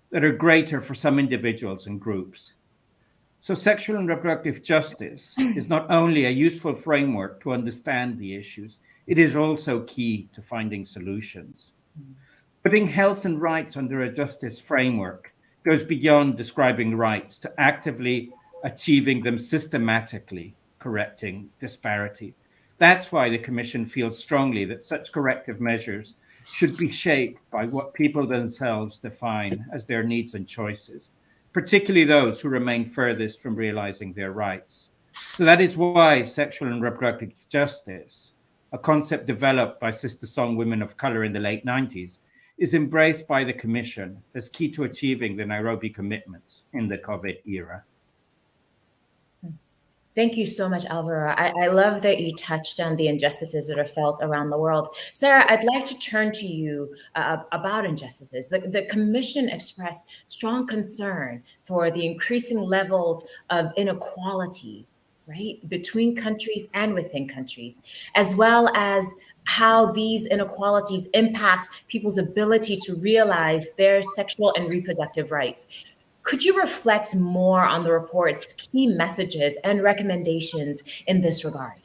that are greater for some individuals and groups. So sexual and reproductive justice is not only a useful framework to understand the issues, it is also key to finding solutions. Putting health and rights under a justice framework goes beyond describing rights to actively achieving them systematically, correcting disparity. That's why the Commission feels strongly that such corrective measures should be shaped by what people themselves define as their needs and choices, particularly those who remain furthest from realizing their rights. So that is why sexual and reproductive justice, a concept developed by Sister Song women of color in the late 90s, is embraced by the Commission as key to achieving the Nairobi commitments in the COVID era.
Thank you so much, Alvaro. I love that you touched on the injustices that are felt around the world. Sarah, I'd like to turn to you about injustices. The Commission expressed strong concern for the increasing levels of inequality, right, between countries and within countries, as well as how these inequalities impact people's ability to realize their sexual and reproductive rights. Could you reflect more on the report's key messages and recommendations in this regard?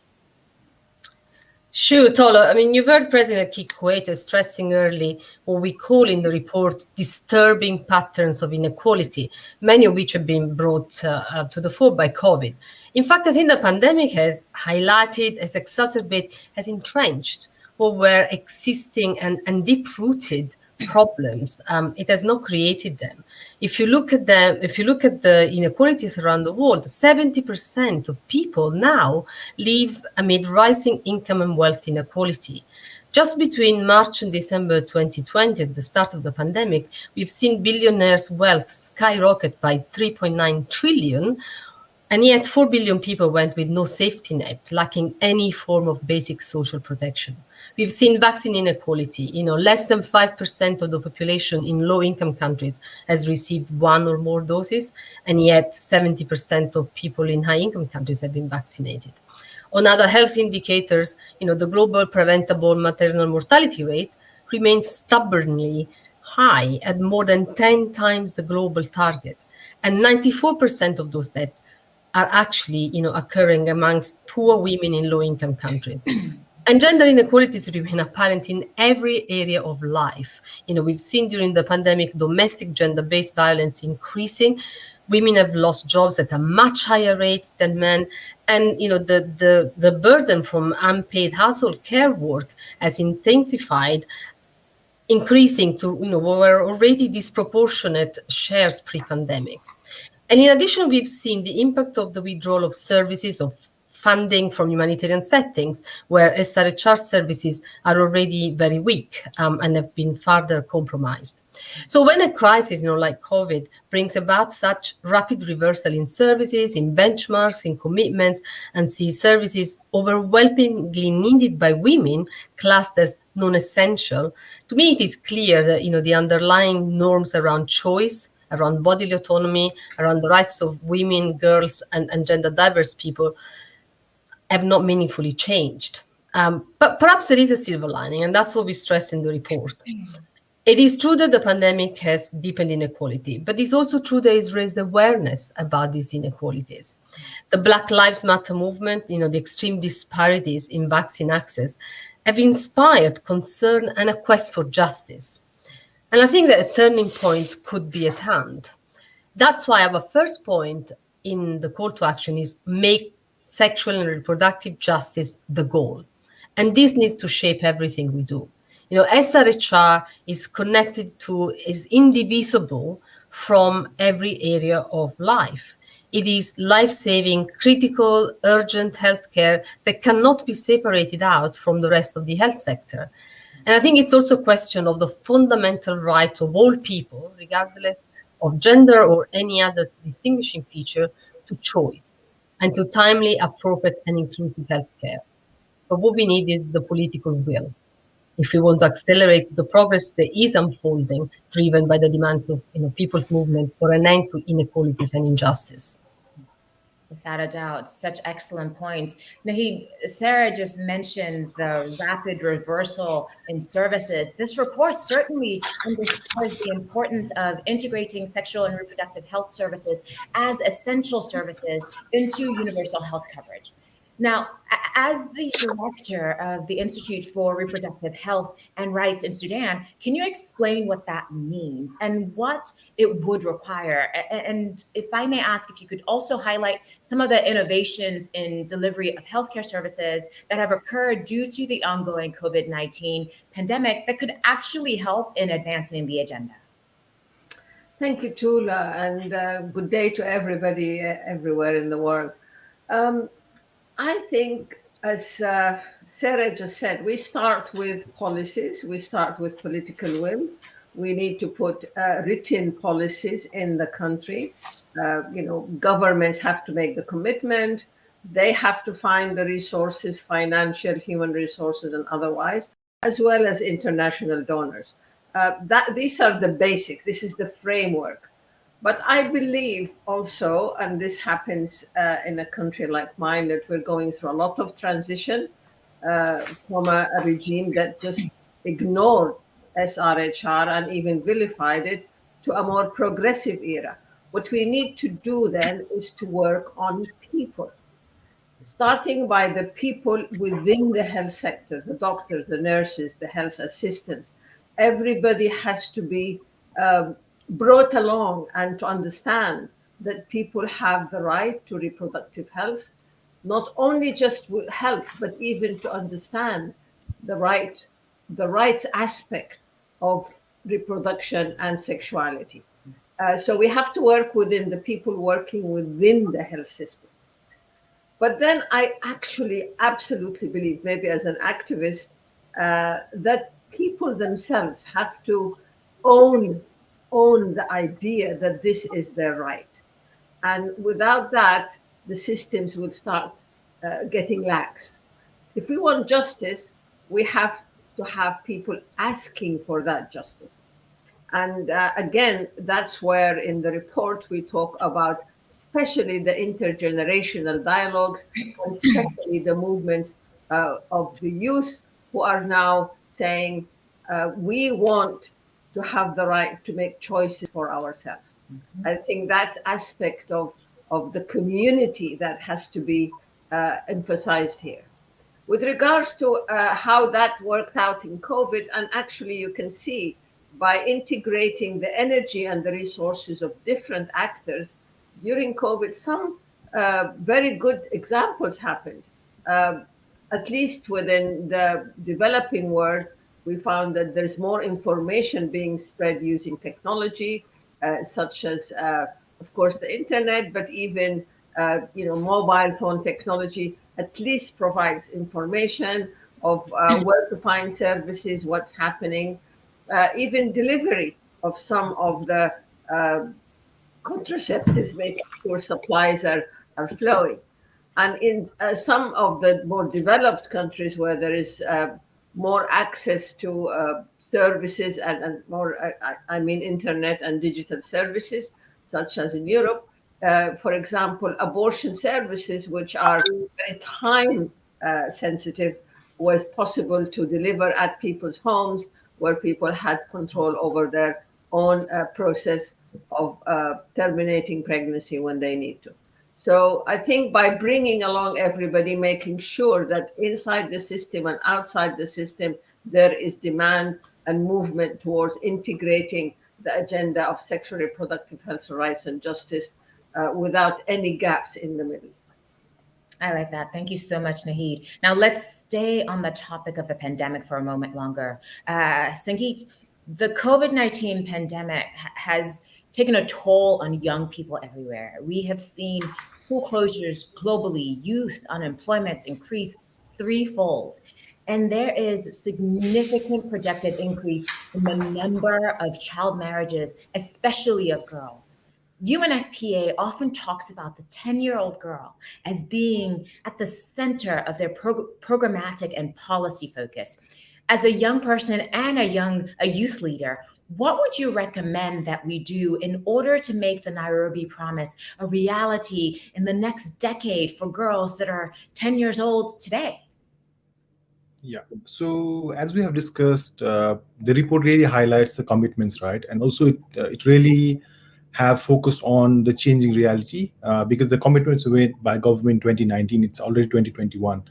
Sure, Tolo. I mean, you've heard President Kikwete stressing early what we call in the report disturbing patterns of inequality, many of which have been brought to the fore by COVID. In fact, I think the pandemic has highlighted, has exacerbated, has entrenched what were existing and deep-rooted problems. It has not created them. If you look at the inequalities around the world, 70% of people now live amid rising income and wealth inequality. Just between March and December 2020, at the start of the pandemic, we've seen billionaires' wealth skyrocket by 3.9 trillion, and yet 4 billion people went with no safety net, lacking any form of basic social protection. We've seen vaccine inequality. Less than 5% of the population in low-income countries has received one or more doses, and yet 70% of people in high-income countries have been vaccinated. On other health indicators, the global preventable maternal mortality rate remains stubbornly high at more than 10 times the global target. And 94% of those deaths are actually, occurring amongst poor women in low-income countries. And gender inequalities remain apparent in every area of life. We've seen during the pandemic domestic gender-based violence increasing. Women have lost jobs at a much higher rate than men. And the burden from unpaid household care work has intensified, increasing to what were already disproportionate shares pre-pandemic. And in addition, we've seen the impact of the withdrawal of services, of funding from humanitarian settings, where SRHR services are already very weak and have been further compromised. So when a crisis like COVID brings about such rapid reversal in services, in benchmarks, in commitments, and sees services overwhelmingly needed by women classed as non-essential, to me it is clear that the underlying norms around choice, around bodily autonomy, around the rights of women, girls, and gender diverse people have not meaningfully changed. But perhaps there is a silver lining, and that's what we stress in the report. It is true that the pandemic has deepened inequality, but it's also true that it's raised awareness about these inequalities. The Black Lives Matter movement, the extreme disparities in vaccine access, have inspired concern and a quest for justice. And I think that a turning point could be at hand. That's why our first point in the call to action is make sexual and reproductive justice the goal. And this needs to shape everything we do. SRHR is connected to, is indivisible from every area of life. It is life-saving, critical, urgent healthcare that cannot be separated out from the rest of the health sector. And I think it's also a question of the fundamental right of all people, regardless of gender or any other distinguishing feature, to choice and to timely, appropriate, and inclusive healthcare. But what we need is the political will, if we want to accelerate the progress that is unfolding, driven by the demands of people's movement for an end to inequalities and injustice.
Without a doubt, such excellent points. Nahid, Sarah just mentioned the rapid reversal in services. This report certainly underscores the importance of integrating sexual and reproductive health services as essential services into universal health coverage. Now, as the director of the Institute for Reproductive Health and Rights in Sudan, can you explain what that means and what it would require? And if I may ask, if you could also highlight some of the innovations in delivery of healthcare services that have occurred due to the ongoing COVID-19 pandemic that could actually help in advancing the agenda.
Thank you, Tula, and good day to everybody everywhere in the world. I think, as Sarah just said, we start with policies, we start with political will. We need to put written policies in the country. Governments have to make the commitment. They have to find the resources, financial, human resources, and otherwise, as well as international donors. These are the basics. This is the framework. But I believe also, and this happens in a country like mine, that we're going through a lot of transition from a regime that just ignored SRHR and even vilified it to a more progressive era. What we need to do then is to work on people, starting by the people within the health sector, the doctors, the nurses, the health assistants. Everybody has to be brought along and to understand that people have the right to reproductive health, not only just with health, but even to understand the rights aspect of reproduction and sexuality. So we have to work within the people working within the health system. But then I actually absolutely believe, maybe as an activist, that people themselves have to own the idea that this is their right. And without that, the systems will start getting lax. If we want justice, we have to have people asking for that justice. And again, that's where in the report we talk about especially the intergenerational dialogues, and especially the movements of the youth who are now saying, we want to have the right to make choices for ourselves. I think that aspect of the community that has to be emphasized here. With regards to how that worked out in COVID, and actually you can see by integrating the energy and the resources of different actors during COVID, some very good examples happened. At least within the developing world, we found that there's more information being spread using technology, such as, of course, the internet, but even mobile phone technology at least provides information of where to find services, what's happening, even delivery of some of the contraceptives, making sure supplies are flowing. And in some of the more developed countries where there is more access to services and more, I mean, internet and digital services, such as in Europe, for example, abortion services, which are very time sensitive, was possible to deliver at people's homes where people had control over their own process of terminating pregnancy when they need to. So I think by bringing along everybody, making sure that inside the system and outside the system, there is demand and movement towards integrating the agenda of sexual reproductive health, rights, and justice without any gaps in the middle.
I like that. Thank you so much, Nahid. Now let's stay on the topic of the pandemic for a moment longer. Sangeet, the COVID-19 pandemic has taken a toll on young people everywhere. We have seen school closures globally, youth unemployment increase threefold. And there is significant projected increase in the number of child marriages, especially of girls. UNFPA often talks about the 10-year-old girl as being at the center of their programmatic and policy focus. As a young person and a youth leader, what would you recommend that we do in order to make the Nairobi Promise a reality in the next decade for girls that are 10 years old today?
Yeah, so as we have discussed, the report really highlights the commitments, right? And also it really have focused on the changing reality because the commitments made by government in 2019, it's already 2021.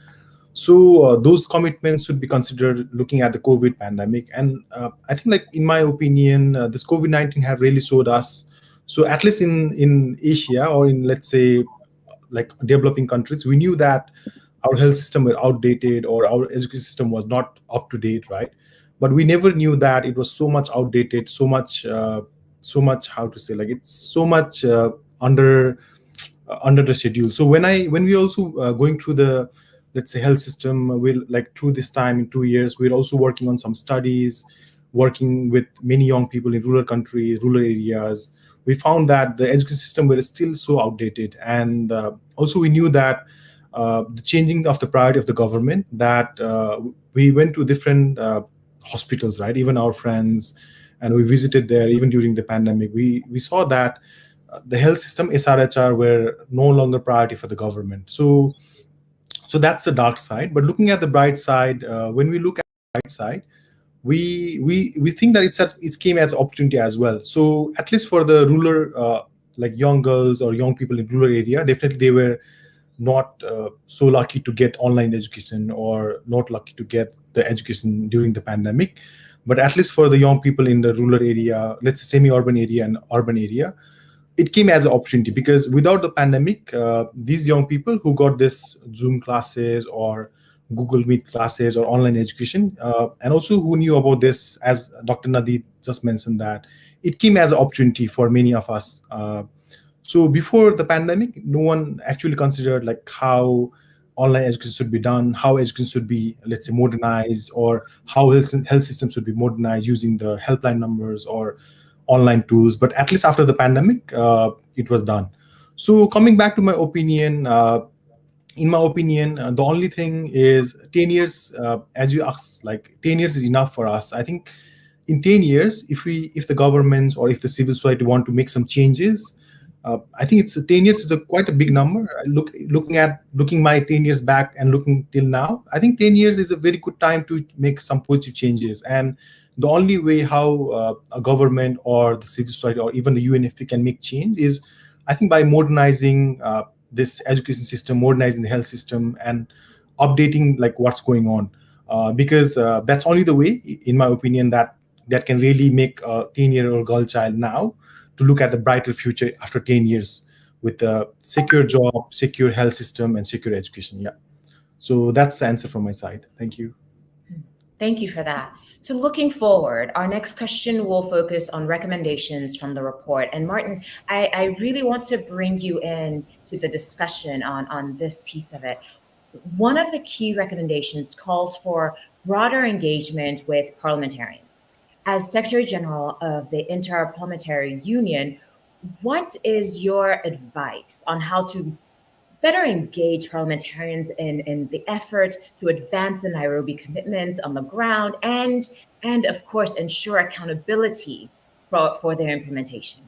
So those commitments should be considered looking at the COVID pandemic. And I think, like, in my opinion, this COVID-19 have really showed us, so at least in Asia or in, let's say, like developing countries, we knew that our health system were outdated or our education system was not up to date, right? But we never knew that it was so much outdated, so much, how to say, like, it's so much under the schedule. So when we also going through the, let's say, health system, we'll, like, through this time in 2 years, we're also working on some studies, working with many young people in rural countries, rural areas. We found that the education system was still so outdated. And also we knew that the changing of the priority of the government, that we went to different hospitals, right? Even our friends, and we visited there even during the pandemic. We saw that the health system, SRHR, were no longer priority for the government. So that's the dark side. But looking at the bright side, when we look at the bright side, we think that it came as opportunity as well. So at least for the rural, like young girls or young people in rural area, definitely they were not so lucky to get online education or not lucky to get the education during the pandemic. But at least for the young people in the rural area, let's say semi-urban area and urban area, it came as an opportunity, because without the pandemic, these young people who got this Zoom classes or Google Meet classes or online education, and also who knew about this, as Dr. Nadi just mentioned, that it came as an opportunity for many of us. So before the pandemic, no one actually considered like how online education should be done, how education should be, let's say, modernized, or how health systems should be modernized using the helpline numbers or online tools. But at least after the pandemic, it was done. So coming back to my opinion, in my opinion, the only thing is 10 years, as you asked, like 10 years is enough for us. I think in 10 years, if the governments or if the civil society want to make some changes, I think 10 years is quite a big number. Looking my 10 years back and looking till now, I think 10 years is a very good time to make some positive changes. And the only way how a government or the civil society or even the UNFP can make change is, I think, by modernizing this education system, modernizing the health system, and updating like what's going on. Because that's only the way, in my opinion, that can really make a 10-year-old girl child now to look at the brighter future after 10 years with a secure job, secure health system, and secure education. Yeah. So that's the answer from my side. Thank you.
Thank you for that. So looking forward, our next question will focus on recommendations from the report. And Martin, I really want to bring you in to the discussion on this piece of it. One of the key recommendations calls for broader engagement with parliamentarians. As Secretary General of the Inter-Parliamentary Union, what is your advice on how to better engage parliamentarians in the effort to advance the Nairobi commitments on the ground and of course, ensure accountability for their implementation?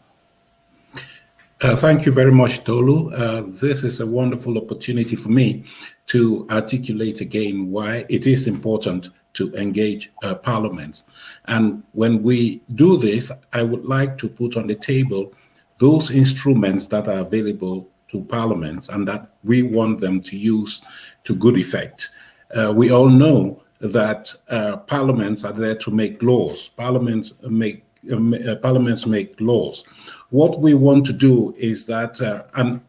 Thank you very much, Tolu. This is a wonderful opportunity for me to articulate again why it is important to engage parliaments. And when we do this, I would like to put on the table those instruments that are available to parliaments and that we want them to use to good effect. We all know that parliaments are there to make laws. Parliaments make laws. What we want to do is that, and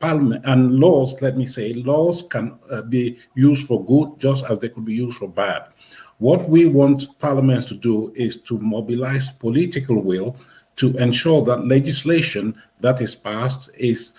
laws, let me say, laws can be used for good just as they could be used for bad. What we want parliaments to do is to mobilize political will to ensure that legislation that is passed is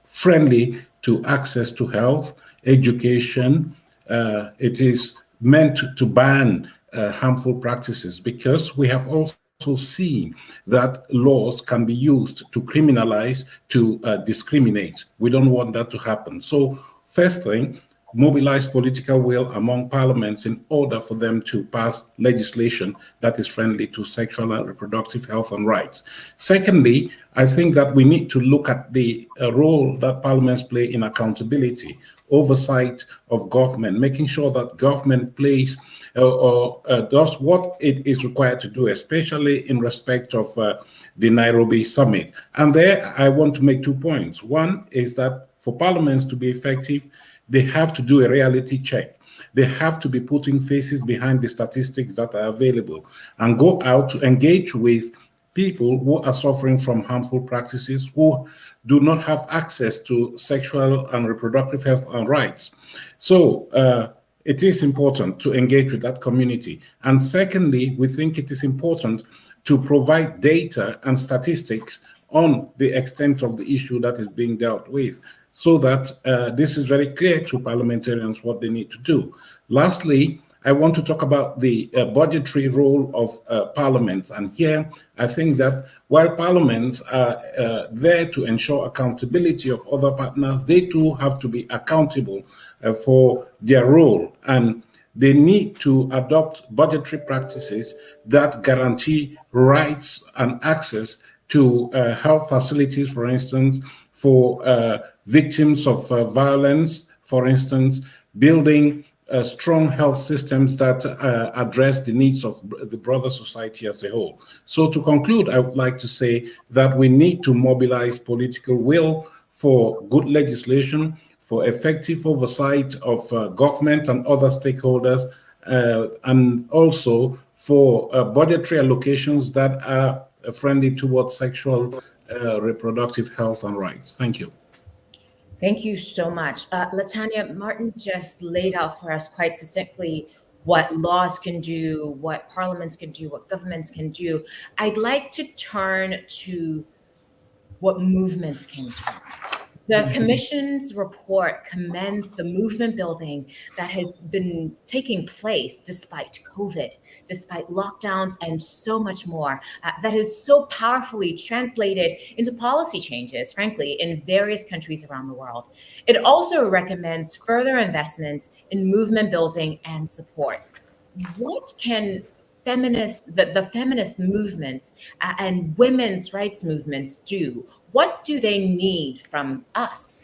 friendly to access to health, education. It is meant to ban harmful practices, because we have also seen that laws can be used to criminalize, to discriminate. We don't want that to happen. So first thing, mobilize political will among parliaments in order for them to pass legislation that is friendly to sexual and reproductive health and rights. Secondly, I think that we need to look at the role that parliaments play in accountability, oversight of government, making sure that government plays does what it is required to do, especially in respect of the Nairobi Summit. And there I want to make 2 points. One is that for parliaments to be effective, they have to do a reality check. They have to be putting faces behind the statistics that are available and go out to engage with people who are suffering from harmful practices, who do not have access to sexual and reproductive health and rights. So it is important to engage with that community. And secondly, we think it is important to provide data and statistics on the extent of the issue that is being dealt with, so that this is very clear to parliamentarians what they need to do. Lastly, I want to talk about the budgetary role of parliaments. And here, I think that while parliaments are there to ensure accountability of other partners, they too have to be accountable for their role. And they need to adopt budgetary practices that guarantee rights and access to health facilities, for instance, for victims of violence, for instance, building strong health systems that address the needs of the broader society as a whole. So to conclude, I would like to say that we need to mobilize political will for good legislation, for effective oversight of government and other stakeholders, and also for budgetary allocations that are friendly towards sexual reproductive health and rights. Thank you.
Thank you so much. Latanya, Martin just laid out for us quite succinctly what laws can do, what parliaments can do, what governments can do. I'd like to turn to what movements can do. The Commission's report commends the movement building that has been taking place despite COVID, despite lockdowns, and so much more, that has so powerfully translated into policy changes, frankly, in various countries around the world. It also recommends further investments in movement building and support. What can the feminist movements and women's rights movements do? What do they need from us?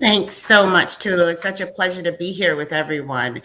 Thanks so much, Tulu. It's such a pleasure to be here with everyone.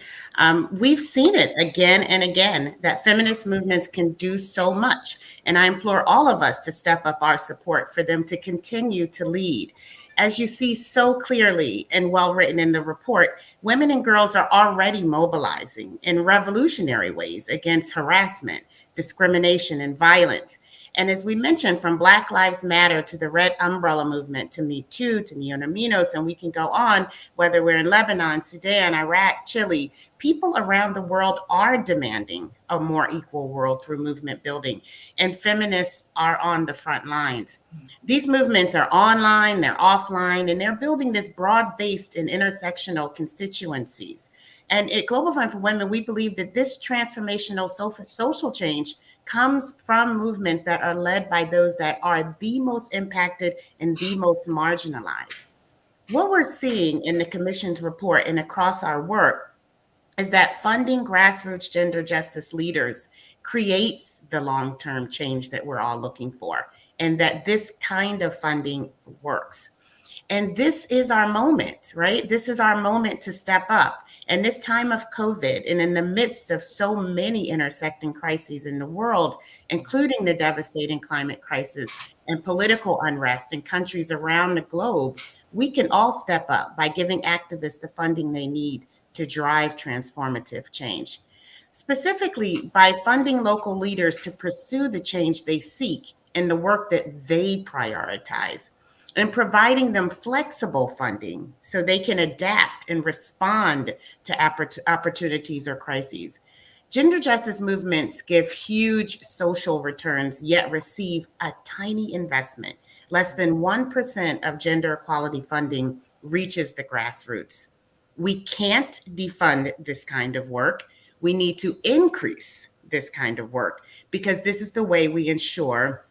We've seen it again and again that feminist movements can do so much, and I implore all of us to step up our support for them to continue to lead. As you see so clearly and well written in the report, women and girls are already mobilizing in revolutionary ways against harassment, discrimination, and violence. And as we mentioned, from Black Lives Matter to the Red Umbrella Movement to Me Too to Neonaminos, and we can go on, whether we're in Lebanon, Sudan, Iraq, Chile, people around the world are demanding a more equal world through movement building, and feminists are on the front lines. These movements are online, they're offline, and they're building this broad-based and intersectional constituencies. And at Global Fund for Women, we believe that this transformational social change comes from movements that are led by those that are the most impacted and the most marginalized. What we're seeing in the Commission's report and across our work is that funding grassroots gender justice leaders creates the long-term change that we're all looking for, and that this kind of funding works. And this is our moment, right? This is our moment to step up. And this time of COVID, and in the midst of so many intersecting crises in the world, including the devastating climate crisis and political unrest in countries around the globe, we can all step up by giving activists the funding they need to drive transformative change. Specifically, by funding local leaders to pursue the change they seek in the work that they prioritize, and providing them flexible funding so they can adapt and respond to opportunities or crises. Gender justice movements give huge social returns, yet receive a tiny investment. Less than 1% of gender equality funding reaches the grassroots. We can't defund this kind of work. We need to increase this kind of work because this is the way we ensure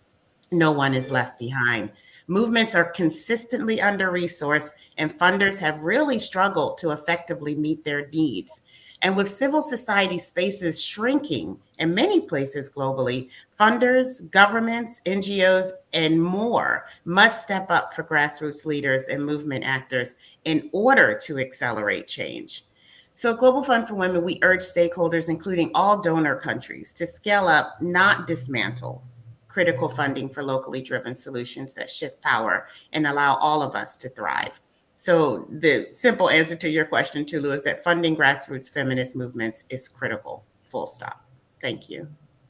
no one is left behind. Movements are consistently under-resourced, and funders have really struggled to effectively meet their needs. And with civil society spaces shrinking in many places globally, funders, governments, NGOs, and more must step up for grassroots leaders and movement actors in order to accelerate change. So at Global Fund for Women, we urge stakeholders, including all donor countries, to scale up, not dismantle, critical funding for locally driven solutions that shift power and allow all of us to thrive. So the simple answer to your question, Tulu, is that funding grassroots feminist movements is critical, full stop. Thank you.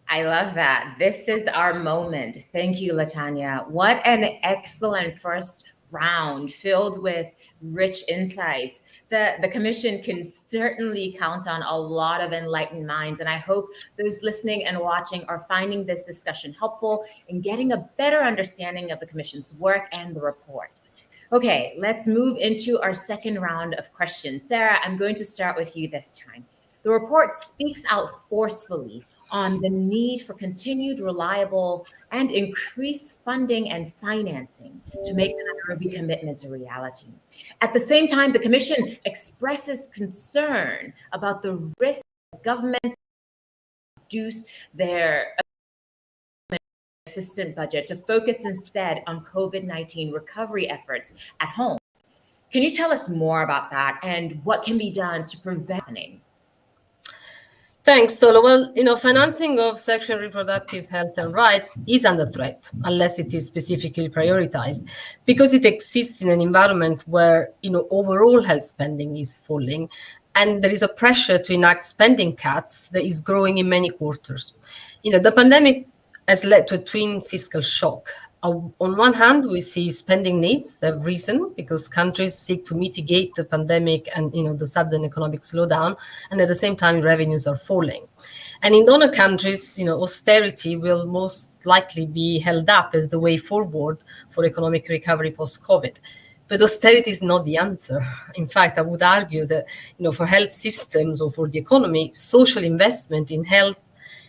I love that. This is our moment. Thank you, LaTanya. What an excellent first round filled with rich insights. The Commission can certainly count on a lot of enlightened minds, and I hope those listening and watching are finding this discussion helpful in getting a better understanding of the Commission's work and the report. Okay, let's move into our second round of questions. Sarah, I'm going to start with you this time. The report speaks out forcefully on the need for continued reliable and increased funding and financing to make the Nairobi commitments a reality. At the same time, the Commission expresses concern about the risk that governments reduce their assistance budget to focus instead on COVID-19 recovery efforts at home. Can you tell us more about that and what can be done to prevent happening?
Thanks, Tolo. Well, financing of sexual and reproductive health and rights is under threat unless it is specifically prioritized, because it exists in an environment where, overall health spending is falling, and there is a pressure to enact spending cuts that is growing in many quarters. The pandemic has led to a twin fiscal shock. On one hand, we see spending needs have risen because countries seek to mitigate the pandemic and the sudden economic slowdown, and at the same time, revenues are falling. And in donor countries, austerity will most likely be held up as the way forward for economic recovery post-COVID. But austerity is not the answer. In fact, I would argue that for health systems or for the economy, social investment in health,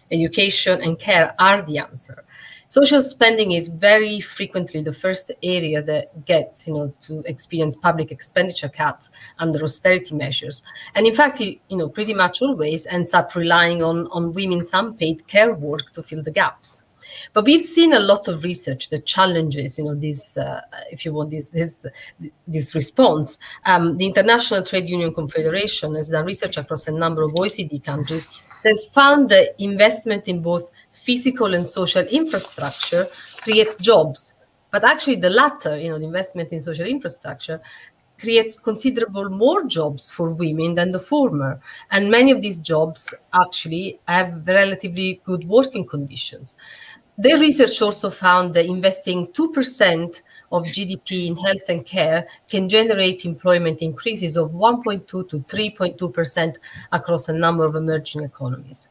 education, and care are the answer. Social spending is very frequently the first area that gets, to experience public expenditure cuts under austerity measures. And in fact, pretty much always ends up relying on women's unpaid care work to fill the gaps. But we've seen a lot of research that challenges, this, if you want, this response. The International Trade Union Confederation has done research across a number of OECD countries that's found that investment in both physical and social infrastructure creates jobs. But actually the latter, the investment in social infrastructure, creates considerable more jobs for women than the former. And many of these jobs actually have relatively good working conditions. Their research also found that investing 2% of GDP in health and care can generate employment increases of 1.2 to 3.2% across a number of emerging economies.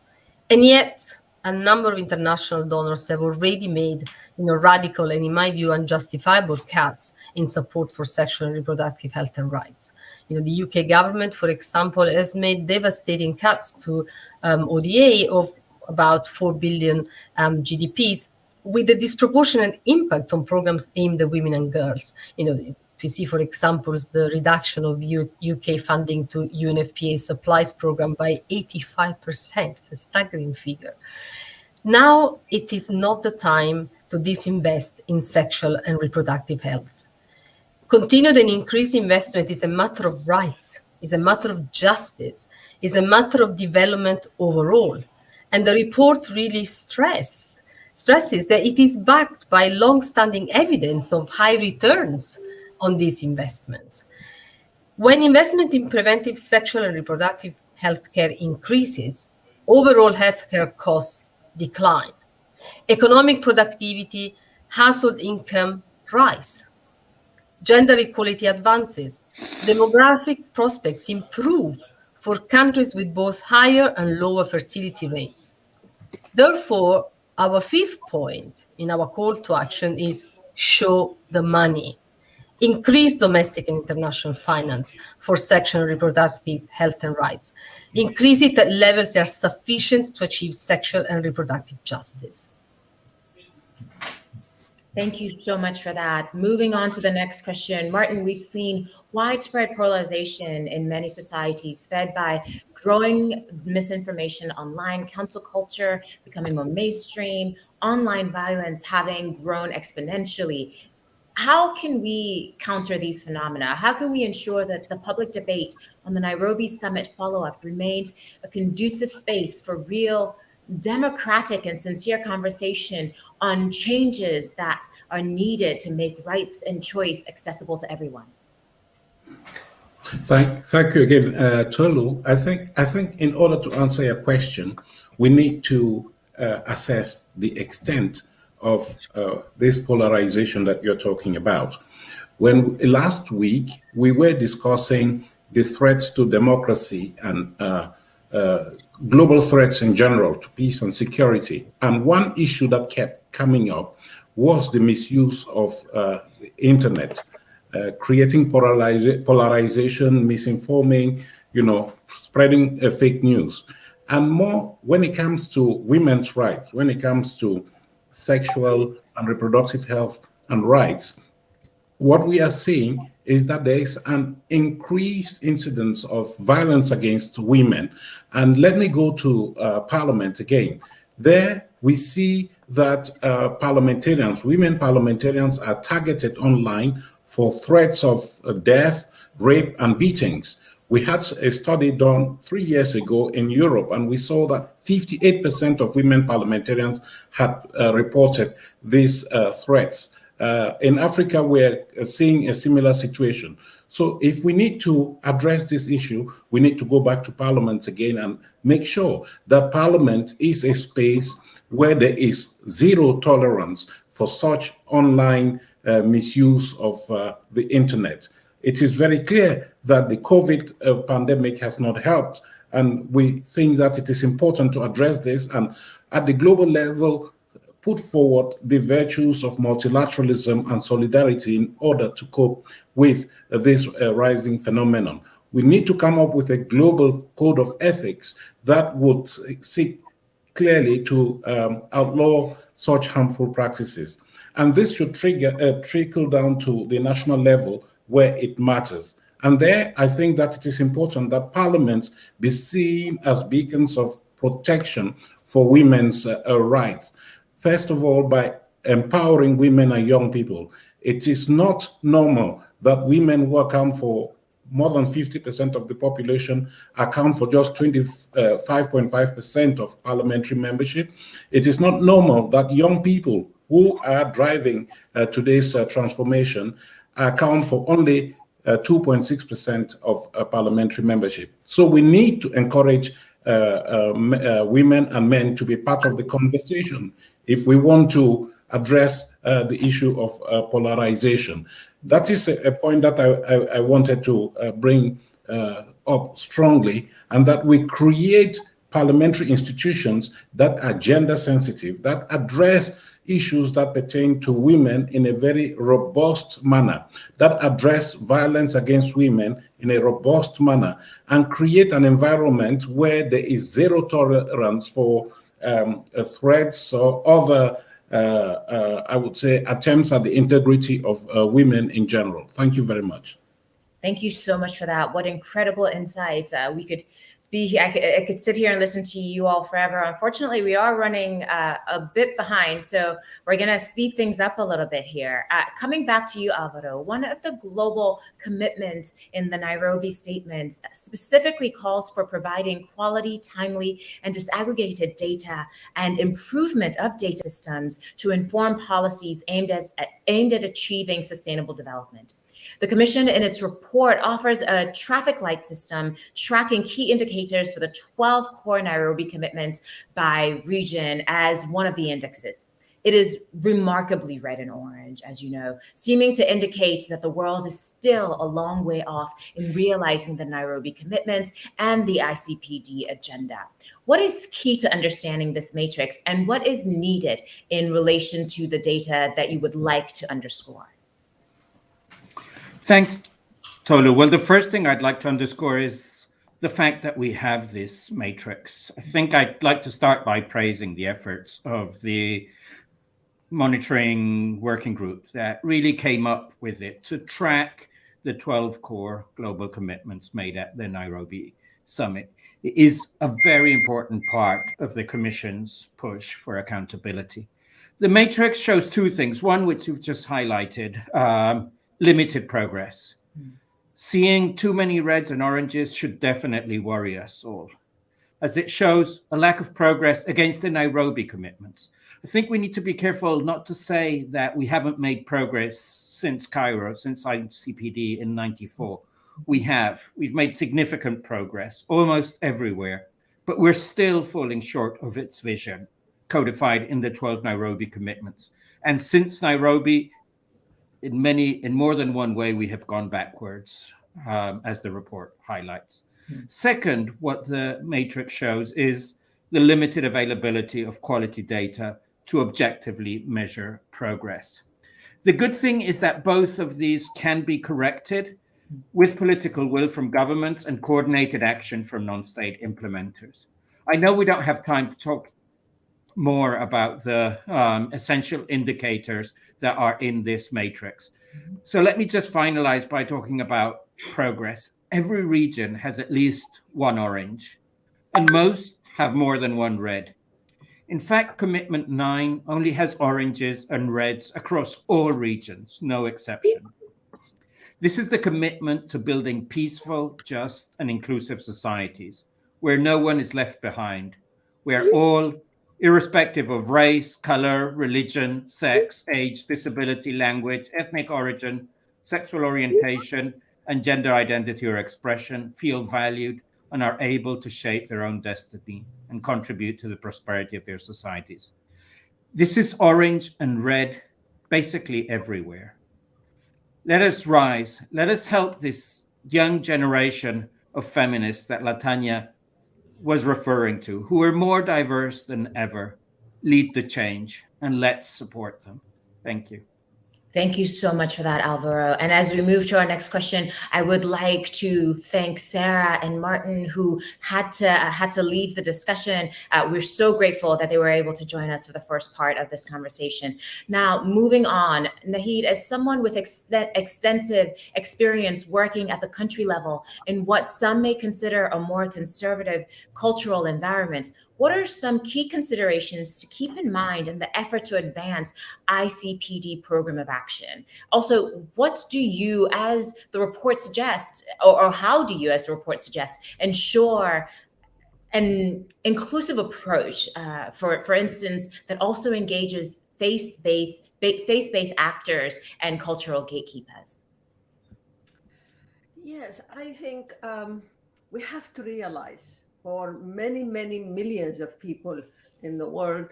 And yet, a number of international donors have already made radical and, in my view, unjustifiable cuts in support for sexual and reproductive health and rights. The UK government, for example, has made devastating cuts to ODA of about 4 billion GDPs, with a disproportionate impact on programs aimed at women and girls. If you see, for example, the reduction of UK funding to UNFPA supplies program by 85%, it's a staggering figure. Now it is not the time to disinvest in sexual and reproductive health. Continued and increased investment is a matter of rights, is a matter of justice, is a matter of development overall. And the report really stresses that it is backed by long-standing evidence of high returns on these investments. When investment in preventive sexual and reproductive healthcare increases, overall healthcare costs decline. Economic productivity, household income rise. Gender equality advances. Demographic prospects improve for countries with both higher and lower fertility rates. Therefore, our fifth point in our call to action is show the money. Increase domestic and international finance for sexual and reproductive health and rights. Increase it at levels that are sufficient to achieve sexual and reproductive justice.
Thank you so much for that. Moving on to the next question. Martin, we've seen widespread polarization in many societies fed by growing misinformation online, cancel culture becoming more mainstream, online violence having grown exponentially. How can we counter these phenomena? How can we ensure that the public debate on the Nairobi Summit follow-up remains a conducive space for real democratic and sincere conversation on changes that are needed to make rights and choice accessible to everyone?
Thank you again, Tolu. I think in order to answer your question, we need to assess the extent of this polarization that you're talking about. When last week we were discussing the threats to democracy and global threats in general to peace and security, and one issue that kept coming up was the misuse of the internet, creating polarization, misinforming, spreading fake news. And more when it comes to women's rights, when it comes to sexual and reproductive health and rights, what we are seeing is that there is an increased incidence of violence against women. And let me go to Parliament again. There we see that women parliamentarians are targeted online for threats of death, rape, and beatings. We had a study done 3 years ago in Europe, and we saw that 58% of women parliamentarians had reported these threats. In Africa, we're seeing a similar situation. So if we need to address this issue, we need to go back to Parliament again and make sure that Parliament is a space where there is zero tolerance for such online misuse of the internet. It is very clear that the COVID pandemic has not helped, and we think that it is important to address this and at the global level put forward the virtues of multilateralism and solidarity in order to cope with this rising phenomenon. We need to come up with a global code of ethics that would seek clearly to outlaw such harmful practices. And this should trickle down to the national level where it matters. And there, I think that it is important that parliaments be seen as beacons of protection for women's rights. first of all, by empowering women and young people. It is not normal that women who account for more than 50% of the population account for just 25.5% of parliamentary membership. It is not normal that young people who are driving today's transformation account for only 2.6% of parliamentary membership. So we need to encourage women and men to be part of the conversation if we want to address the issue of polarization. That is a point that I wanted to bring up strongly, and that we create parliamentary institutions that are gender sensitive, that address issues that pertain to women in a very robust manner, that address violence against women in a robust manner, and create an environment where there is zero tolerance for threats or other I would say, attempts at the integrity of women in general. Thank you very much.
Thank you so much for that. What incredible insights. We could be here. I could sit here and listen to you all forever. Unfortunately, we are running a bit behind, so we're going to speed things up a little bit here. Coming back to you, Alvaro, one of the global commitments in the Nairobi Statement specifically calls for providing quality, timely, and disaggregated data and improvement of data systems to inform policies aimed at achieving sustainable development. The Commission, in its report, offers a traffic light system tracking key indicators for the 12 core Nairobi commitments by region as one of the indexes. It is remarkably red and orange, as you know, seeming to indicate that the world is still a long way off in realizing the Nairobi commitments and the ICPD agenda. What is key to understanding this matrix, and what is needed in relation to the data that you would like to underscore?
Thanks, Tolu. Well, the first thing I'd like to underscore is the fact that we have this matrix. I think I'd like to start by praising the efforts of the monitoring working group that really came up with it to track the 12 core global commitments made at the Nairobi Summit. It is a very important part of the Commission's push for accountability. The matrix shows two things. One, which you've just highlighted, limited progress. Seeing too many reds and oranges should definitely worry us all, as it shows a lack of progress against the Nairobi commitments. I think we need to be careful not to say that we haven't made progress since Cairo, since ICPD in '94. We've made significant progress almost everywhere, but we're still falling short of its vision codified in the 12 Nairobi commitments. And since Nairobi, in more than one way, we have gone backwards, as the report highlights. Second, what the matrix shows is the limited availability of quality data to objectively measure progress. The good thing is that both of these can be corrected with political will from governments and coordinated action from non-state implementers. I know we don't have time to talk more about the essential indicators that are in this matrix. So let me just finalize by talking about progress. Every region has at least one orange, and most have more than one red. In fact, Commitment 9 only has oranges and reds across all regions, no exception. This is the commitment to building peaceful, just, and inclusive societies, where no one is left behind, where all, irrespective of race, color, religion, sex, age, disability, language, ethnic origin, sexual orientation, and gender identity or expression, feel valued and are able to shape their own destiny and contribute to the prosperity of their societies. This is orange and red basically everywhere. Let us rise. Let us help this young generation of feminists that Latanya was referring to, who are more diverse than ever, lead the change, and let's support them. Thank you.
Thank you so much for that, Alvaro. And as we move to our next question, I would like to thank Sarah and Martin, who had to leave the discussion. We're so grateful that they were able to join us for the first part of this conversation. Now, moving on, Nahid, as someone with extensive experience working at the country level in what some may consider a more conservative cultural environment, what are some key considerations to keep in mind in the effort to advance ICPD program of action? Also, what do you, as the report suggests, or how do you, as the report suggests, ensure an inclusive approach, for instance, that also engages faith-based actors and cultural gatekeepers?
Yes, I think we have to realize for many, many millions of people in the world,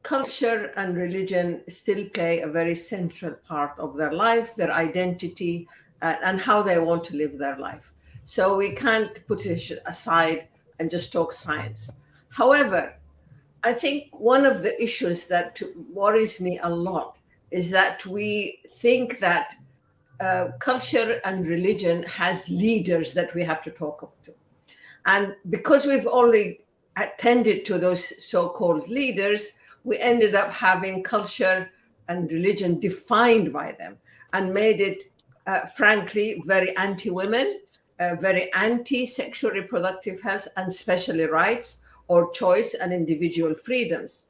culture and religion still play a very central part of their life, their identity, and how they want to live their life. So we can't put it aside and just talk science. However, I think one of the issues that worries me a lot is that we think that culture and religion has leaders that we have to talk to. And because we've only attended to those so-called leaders, we ended up having culture and religion defined by them and made it, frankly, very anti-women, very anti-sexual reproductive health and especially rights or choice and individual freedoms.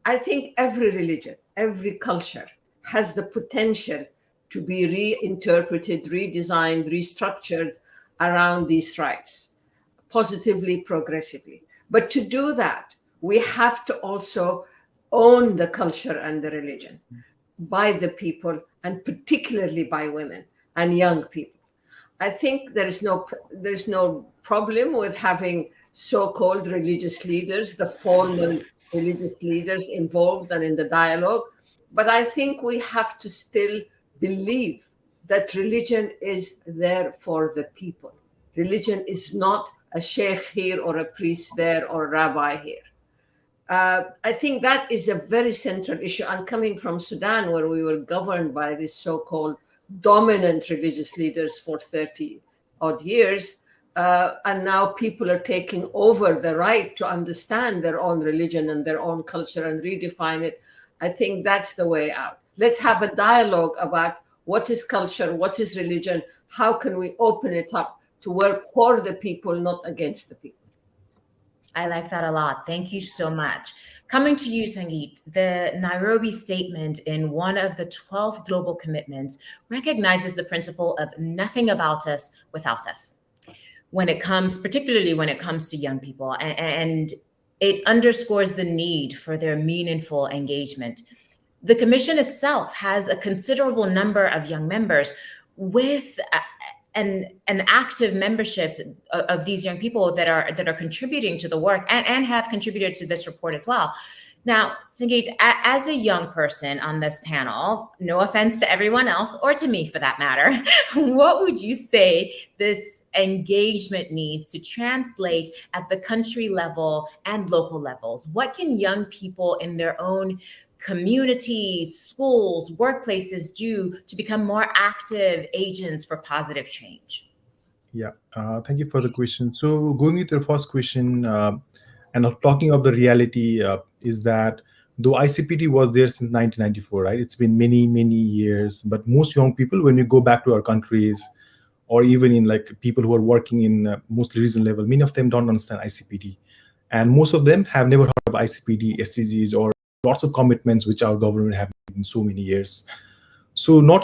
I think every religion, every culture has the potential to be reinterpreted, redesigned, restructured around these rights, positively, progressively. But to do that, we have to also own the culture and the religion by the people, and particularly by women and young people. I think there's no problem with having so-called religious leaders, the formal religious leaders involved and in the dialogue. But I think we have to still believe that religion is there for the people. Religion is not a sheikh here or a priest there or a rabbi here. I think that is a very central issue. And coming from Sudan, where we were governed by these so-called dominant religious leaders for 30 odd years, and now people are taking over the right to understand their own religion and their own culture and redefine it. I think that's the way out. Let's have a dialogue about what is culture, what is religion, how can we open it up to work for the people, not against the people.
I like that a lot. Thank you so much. Coming to you, Sangeet, the Nairobi Statement, in one of the 12 global commitments, recognizes the principle of nothing about us without us. Particularly when it comes to young people, and it underscores the need for their meaningful engagement. The Commission itself has a considerable number of young members with an active membership of these young people that are contributing to the work and have contributed to this report as well. Now, Sangeet, as a young person on this panel, no offense to everyone else, or to me for that matter, what would you say this engagement needs to translate at the country level and local levels? What can young people in their own communities, schools, workplaces do to become more active agents for positive change?
Yeah, thank you for the question. So going with your first question, and of talking of the reality is that though ICPD was there since 1994, right? It's been many, many years, but most young people, when we go back to our countries, or even in like people who are working in mostly regional level, many of them don't understand ICPD. And most of them have never heard of ICPD, SDGs, or lots of commitments which our government have in so many years. So not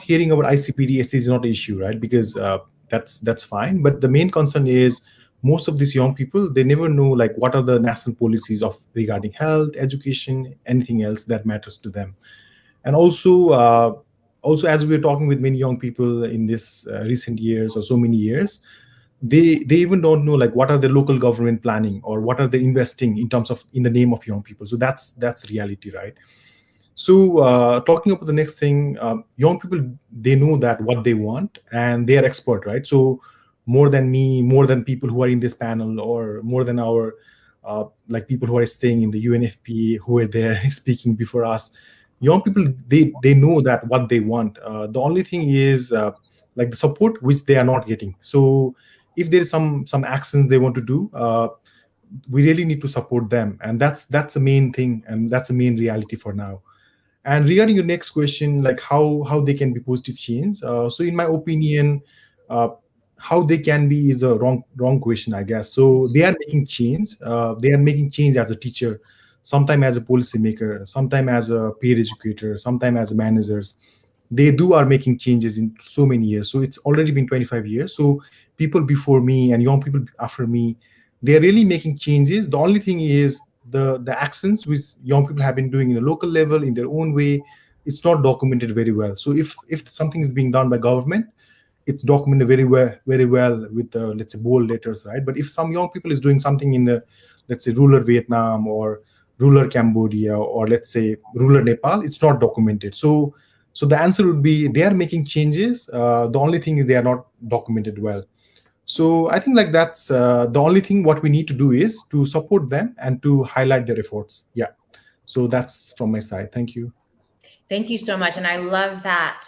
hearing about ICPD, SDGs is not an issue, right? Because that's fine. But the main concern is most of these young people, they never know like what are the national policies of regarding health, education, anything else that matters to them. And also as we were talking with many young people in this recent years or so many years, they even don't know like what are the local government planning or what are they investing in terms of in the name of young people. So that's reality, right? So talking about the next thing, young people, they know that what they want and they are expert, right? So more than me, more than people who are in this panel, or more than our like people who are staying in the UNFPA who are there speaking before us, young people, they know that what they want. The only thing is like the support which they are not getting. So if there is some actions they want to do, we really need to support them, and that's the main thing, and that's the main reality for now. And regarding your next question, like how they can be positive change. So in my opinion, how they can be is a wrong question, I guess. So they are making change. They are making change as a teacher, sometime as a policymaker, sometime as a peer educator, sometime as managers. They are making changes in so many years. So it's already been 25 years. So people before me and young people after me, they're really making changes. The only thing is the actions which young people have been doing in a local level in their own way, it's not documented very well. So if something is being done by government, it's documented very well with let's say bold letters, right? But if some young people is doing something in the, let's say, rural Vietnam or rural Cambodia or let's say rural Nepal, it's not documented. So the answer would be they are making changes. The only thing is they are not documented well. So I think like that's the only thing what we need to do is to support them and to highlight their efforts. Yeah. So that's from my side. Thank you.
Thank you so much. And I love that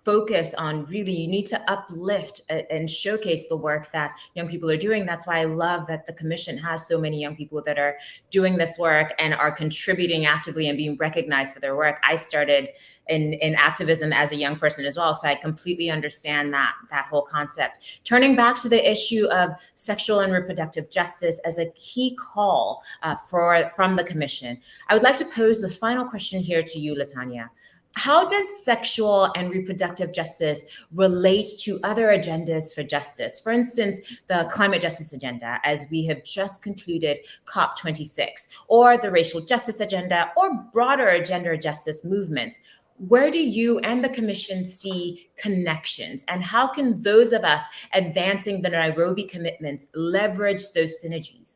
focus on really, you need to uplift and showcase the work that young people are doing. That's why I love that the Commission has so many young people that are doing this work and are contributing actively and being recognized for their work. I started in activism as a young person as well, so I completely understand that whole concept. Turning back to the issue of sexual and reproductive justice as a key call from the Commission, I would like to pose the final question here to you, Latanya. How does sexual and reproductive justice relate to other agendas for justice? For instance, the climate justice agenda, as we have just concluded COP26, or the racial justice agenda, or broader gender justice movements. Where do you and the Commission see connections, and how can those of us advancing the Nairobi commitments leverage those synergies?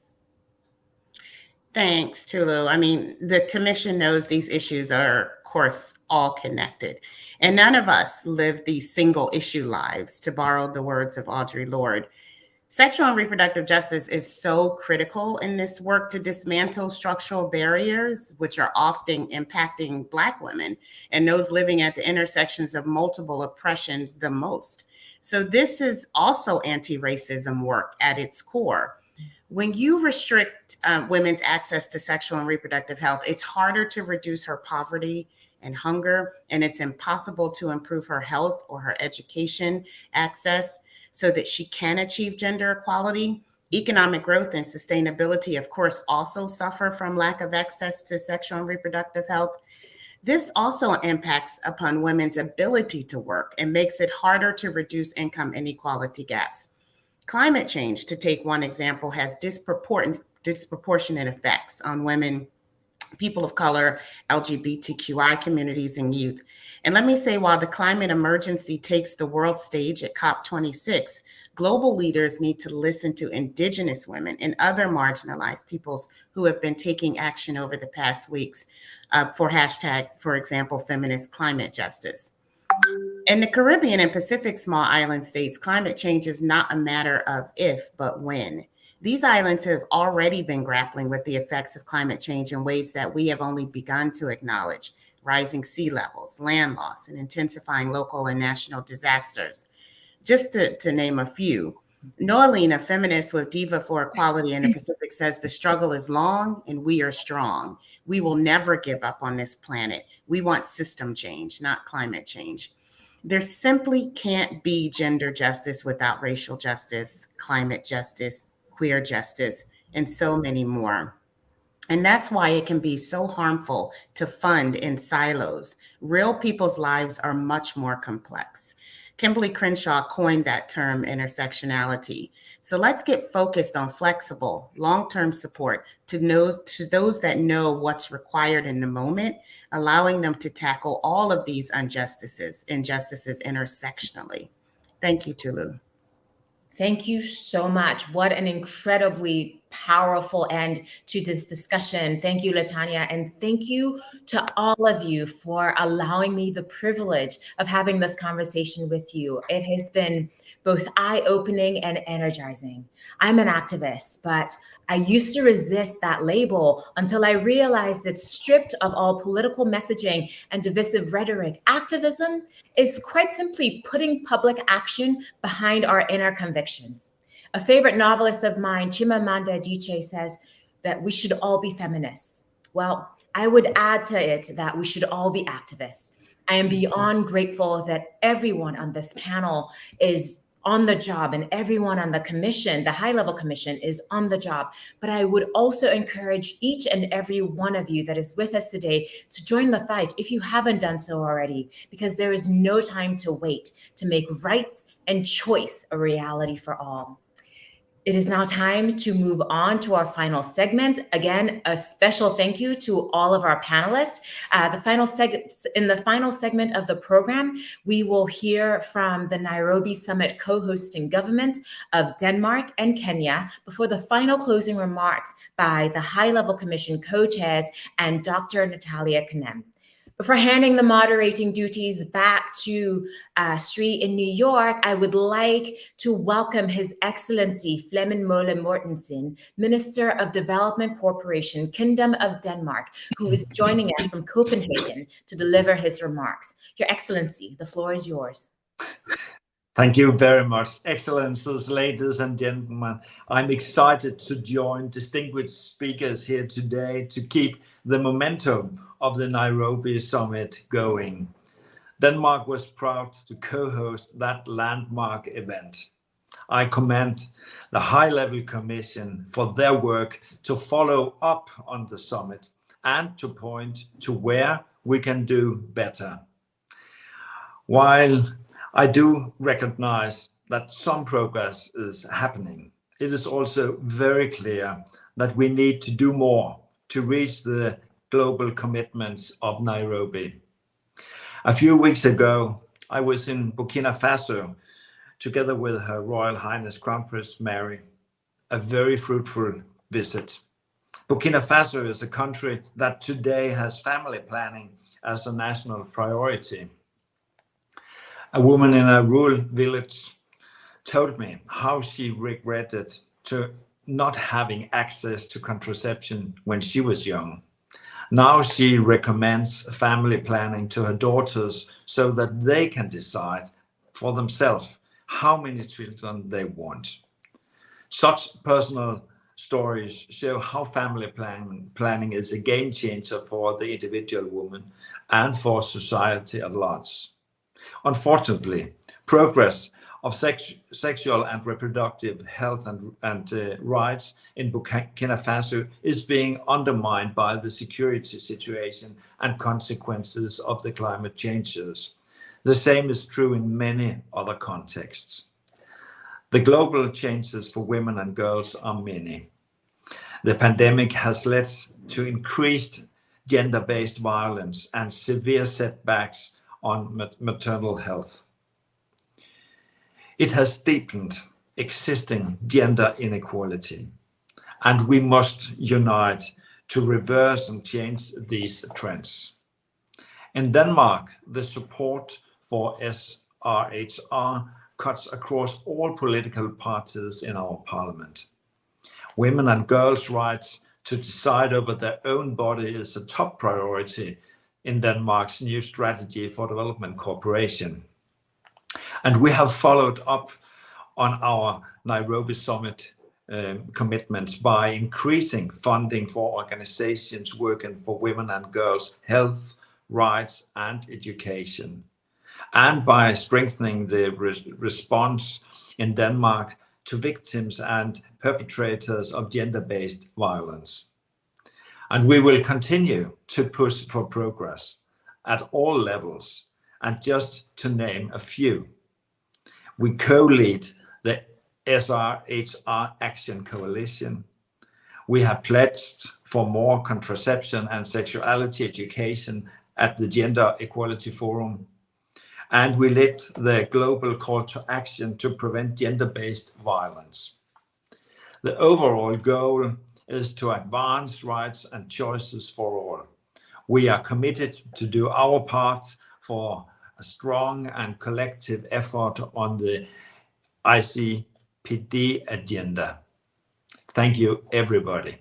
Thanks, Tulu. I mean, the Commission knows these issues are, of course, all connected. And none of us live these single issue lives, to borrow the words of Audre Lorde. Sexual and reproductive justice is so critical in this work to dismantle structural barriers, which are often impacting Black women and those living at the intersections of multiple oppressions the most. So this is also anti-racism work at its core. When you restrict women's access to sexual and reproductive health, it's harder to reduce her poverty and hunger, and it's impossible to improve her health or her education access so that she can achieve gender equality. Economic growth and sustainability, of course, also suffer from lack of access to sexual and reproductive health. This also impacts upon women's ability to work and makes it harder to reduce income inequality gaps. Climate change, to take one example, has disproportionate effects on women, people of color, LGBTQI communities, and youth. And let me say, while the climate emergency takes the world stage at COP26, global leaders need to listen to Indigenous women and other marginalized peoples who have been taking action over the past weeks for hashtag, for example, feminist climate justice. In the Caribbean and Pacific small island states, climate change is not a matter of if, but when. These islands have already been grappling with the effects of climate change in ways that we have only begun to acknowledge: rising sea levels, land loss, and intensifying local and national disasters. Just to name a few. Noeline, a feminist with Diva for Equality in the Pacific, says the struggle is long and we are strong. We will never give up on this planet. We want system change, not climate change. There simply can't be gender justice without racial justice, climate justice, queer justice, and so many more. And that's why it can be so harmful to fund in silos. Real people's lives are much more complex. Kimberly Crenshaw coined that term, intersectionality. So let's get focused on flexible, long-term support to those that know what's required in the moment, allowing them to tackle all of these injustices intersectionally. Thank you, Tulu.
Thank you so much. What an incredibly powerful end to this discussion. Thank you, Latanya, and thank you to all of you for allowing me the privilege of having this conversation with you. It has been both eye-opening and energizing. I'm an activist, but I used to resist that label until I realized that stripped of all political messaging and divisive rhetoric, activism is quite simply putting public action behind our inner convictions. A favorite novelist of mine, Chimamanda Adichie, says that we should all be feminists. Well, I would add to it that we should all be activists. I am beyond grateful that everyone on this panel is on the job, and everyone on the commission, the high-level commission, is on the job. But I would also encourage each and every one of you that is with us today to join the fight if you haven't done so already, because there is no time to wait to make rights and choice a reality for all. It is now time to move on to our final segment. Again, a special thank you to all of our panelists. In the final segment of the program, we will hear from the Nairobi Summit co-hosting government of Denmark and Kenya before the final closing remarks by the High-Level Commission co-chairs and Dr. Natalia Kanem. Before handing the moderating duties back to Sri in New York, I would like to welcome His Excellency Flemming Møller Mortensen, Minister of Development Corporation, Kingdom of Denmark, who is joining us from Copenhagen to deliver his remarks. Your Excellency, the floor is yours.
Thank you very much, Excellencies, ladies and gentlemen. I'm excited to join distinguished speakers here today to keep the momentum of the Nairobi Summit going. Denmark was proud to co-host that landmark event. I commend the High-Level Commission for their work to follow up on the summit and to point to where we can do better. While I do recognize that some progress is happening, it is also very clear that we need to do more to reach the global commitments of Nairobi. A few weeks ago, I was in Burkina Faso together with Her Royal Highness Crown Prince Mary, a very fruitful visit. Burkina Faso is a country that today has family planning as a national priority. A woman in a rural village told me how she regretted to not having access to contraception when she was young. Now she recommends family planning to her daughters so that they can decide for themselves how many children they want. Such personal stories show how family planning is a game changer for the individual woman and for society at large. Unfortunately, progress of sexual and reproductive health and rights in Burkina Faso is being undermined by the security situation and consequences of the climate changes. The same is true in many other contexts. The global changes for women and girls are many. The pandemic has led to increased gender-based violence and severe setbacks on maternal health. It has deepened existing gender inequality, and we must unite to reverse and change these trends. In Denmark, the support for SRHR cuts across all political parties in our parliament. Women and girls' rights to decide over their own body is a top priority in Denmark's new strategy for development cooperation. And we have followed up on our Nairobi Summit commitments by increasing funding for organizations working for women and girls' health, rights, and education, and by strengthening the response in Denmark to victims and perpetrators of gender-based violence. And we will continue to push for progress at all levels. And just to name a few, we co-lead the SRHR Action Coalition. We have pledged for more contraception and sexuality education at the Gender Equality Forum. And we led the global call to action to prevent gender-based violence. The overall goal is to advance rights and choices for all. We are committed to do our part for a strong and collective effort on the ICPD agenda. Thank you, everybody.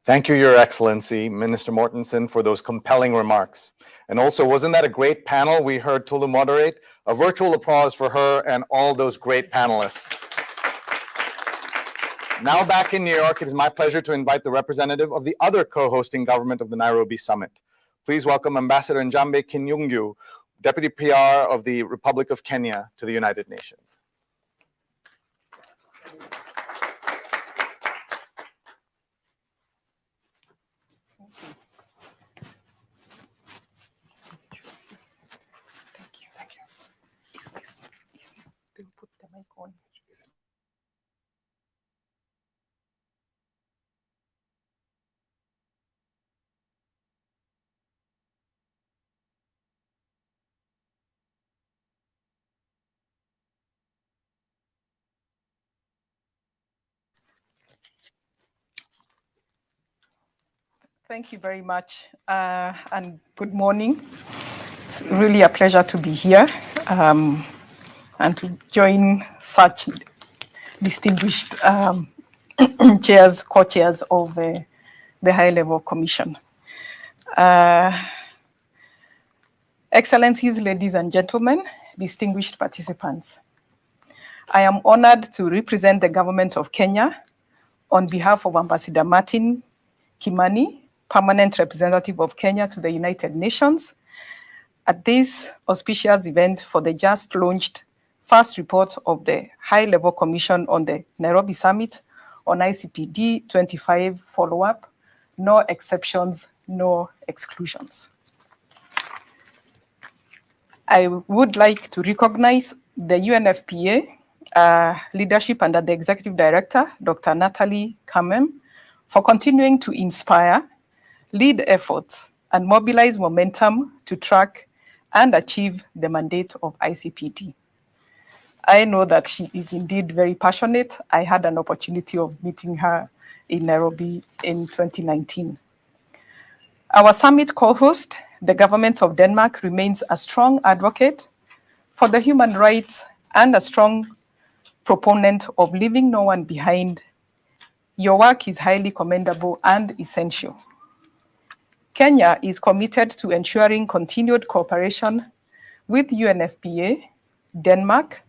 Thank you, Your Excellency, Minister Mortensen, for those compelling remarks. And also, wasn't that a great panel we heard Tulu moderate? A virtual applause for her and all those great panelists. Now back in New York, it is my pleasure to invite the representative of the other co-hosting government of the Nairobi Summit. Please welcome Ambassador Njambe Kinyungu, Deputy PR of the Republic of Kenya to the United Nations.
They'll put the mic on. Thank you very much, and good morning. It's really a pleasure to be here and to join such distinguished chairs, co-chairs of the High-Level Commission. Excellencies, ladies and gentlemen, distinguished participants, I am honored to represent the government of Kenya on behalf of Ambassador Martin Kimani, Permanent Representative of Kenya to the United Nations, at this auspicious event for the just launched first report of the High-Level Commission on the Nairobi Summit on ICPD25 Follow-up, no exceptions, no exclusions. I would like to recognize the UNFPA leadership under the Executive Director, Dr. Natalie Kamem, for continuing to inspire, lead efforts, and mobilize momentum to track and achieve the mandate of ICPD. I know that she is indeed very passionate. I had an opportunity of meeting her in Nairobi in 2019. Our summit co-host, the government of Denmark, remains a strong advocate for the human rights and a strong proponent of leaving no one behind. Your work is highly commendable and essential. Kenya is committed to ensuring continued cooperation with UNFPA, Denmark,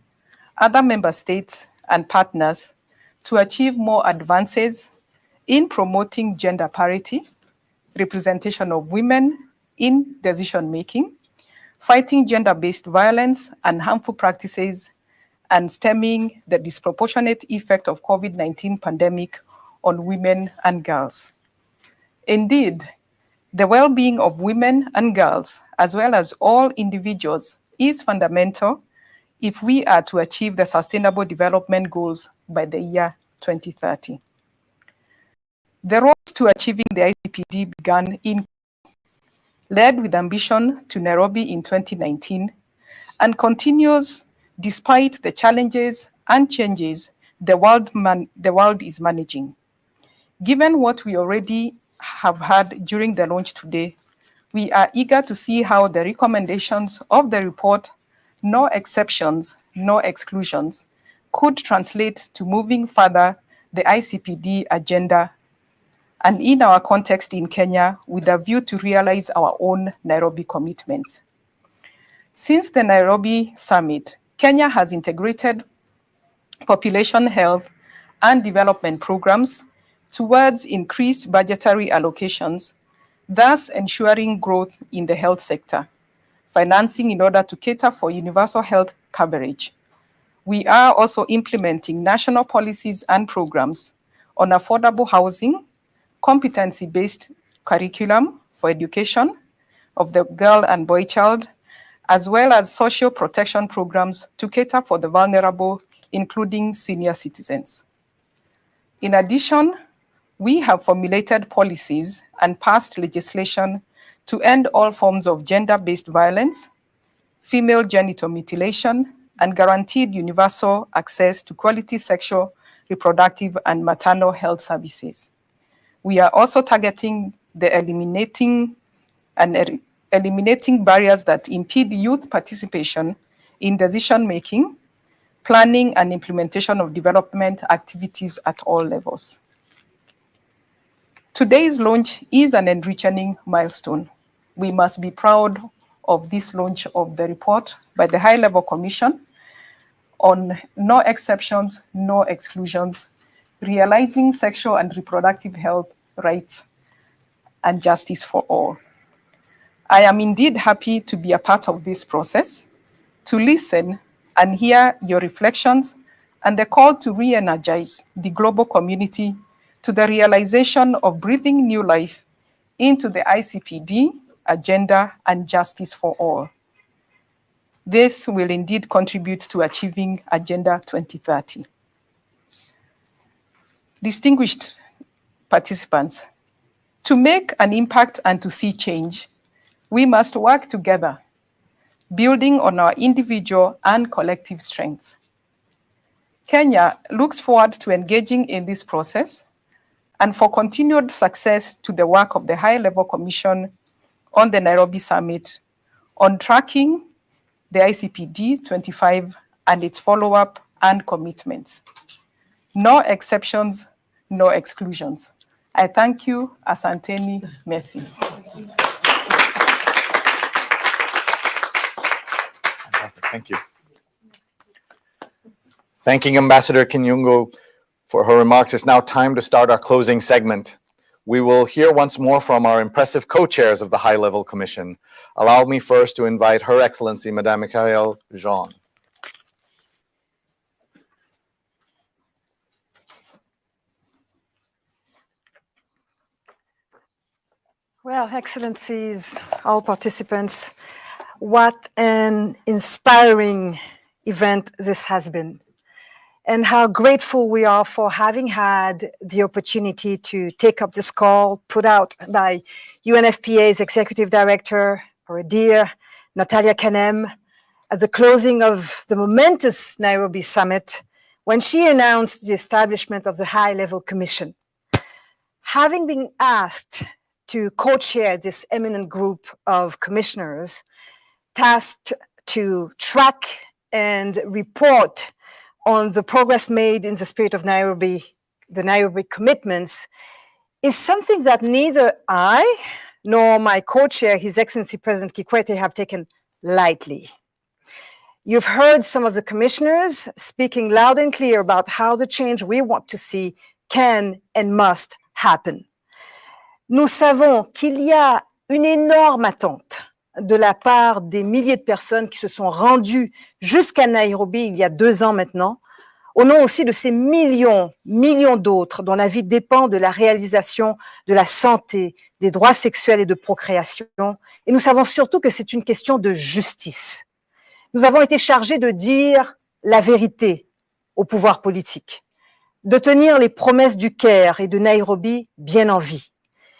other member states, and partners to achieve more advances in promoting gender parity, representation of women in decision-making, fighting gender-based violence and harmful practices, and stemming the disproportionate effect of COVID-19 pandemic on women and girls. Indeed, the well-being of women and girls, as well as all individuals, is fundamental if we are to achieve the Sustainable Development Goals by the year 2030. The road to achieving the ICPD began led with ambition to Nairobi in 2019 and continues despite the challenges and changes the world is managing. Given what we already have had during the launch today, we are eager to see how the recommendations of the report, no exceptions, no exclusions, could translate to moving further the ICPD agenda and in our context in Kenya with a view to realize our own Nairobi commitments. Since the Nairobi Summit, Kenya has integrated population health and development programs towards increased budgetary allocations, thus ensuring growth in the health sector, financing in order to cater for universal health coverage. We are also implementing national policies and programs on affordable housing, competency-based curriculum for education of the girl and boy child, as well as social protection programs to cater for the vulnerable, including senior citizens. In addition, we have formulated policies and passed legislation to end all forms of gender-based violence, female genital mutilation, and guaranteed universal access to quality sexual, reproductive, and maternal health services. We are also targeting the eliminating barriers that impede youth participation in decision-making, planning, and implementation of development activities at all levels.
Today's launch is an enriching milestone. We must be proud of this launch of the report by the High-Level Commission on no exceptions, no exclusions, realizing sexual and reproductive health rights and justice for all. I am indeed happy to be a part of this process, to listen and hear your reflections and the call to re-energize the global community to the realization of breathing new life into the ICPD agenda and justice for all. This will indeed contribute to achieving Agenda 2030. Distinguished participants, to make an impact and to see change, we must work together, building on our individual and collective strengths. Kenya looks forward to engaging in this process and for continued success to the work of the High-Level Commission on the Nairobi Summit on tracking the ICPD25 and its follow-up and commitments. No exceptions, no exclusions. I thank you. Asanteni, merci.
Fantastic, thank you. Thanking Ambassador Kinyungu for her remarks. It's now time to start our closing segment. We will hear once more from our impressive co-chairs of the High-Level Commission. Allow me first to invite Her Excellency, Madame Michaëlle Jean.
Well, Excellencies, all participants, what an inspiring event this has been, and how grateful we are for having had the opportunity to take up this call put out by UNFPA's Executive Director, our dear Nataliya Kanem, at the closing of the momentous Nairobi Summit, when she announced the establishment of the High-Level Commission. Having been asked to co-chair this eminent group of commissioners tasked to track and report on the progress made in the spirit of Nairobi, the Nairobi commitments, is something that neither I nor my co-chair, His Excellency President Kikwete, have taken lightly. You've heard some of the commissioners speaking loud and clear about how the change we want to see can and must happen. Nous savons qu'il y a une énorme attente de la part des milliers de personnes qui se sont rendues jusqu'à Nairobi il y a 2 ans maintenant, au nom aussi de ces millions d'autres dont la vie dépend de la réalisation de la santé, des droits sexuels et de procréation. Et nous savons surtout que c'est une question de justice. Nous avons été chargés de dire la vérité au pouvoir politique, de tenir les promesses du Caire et de Nairobi bien en vie.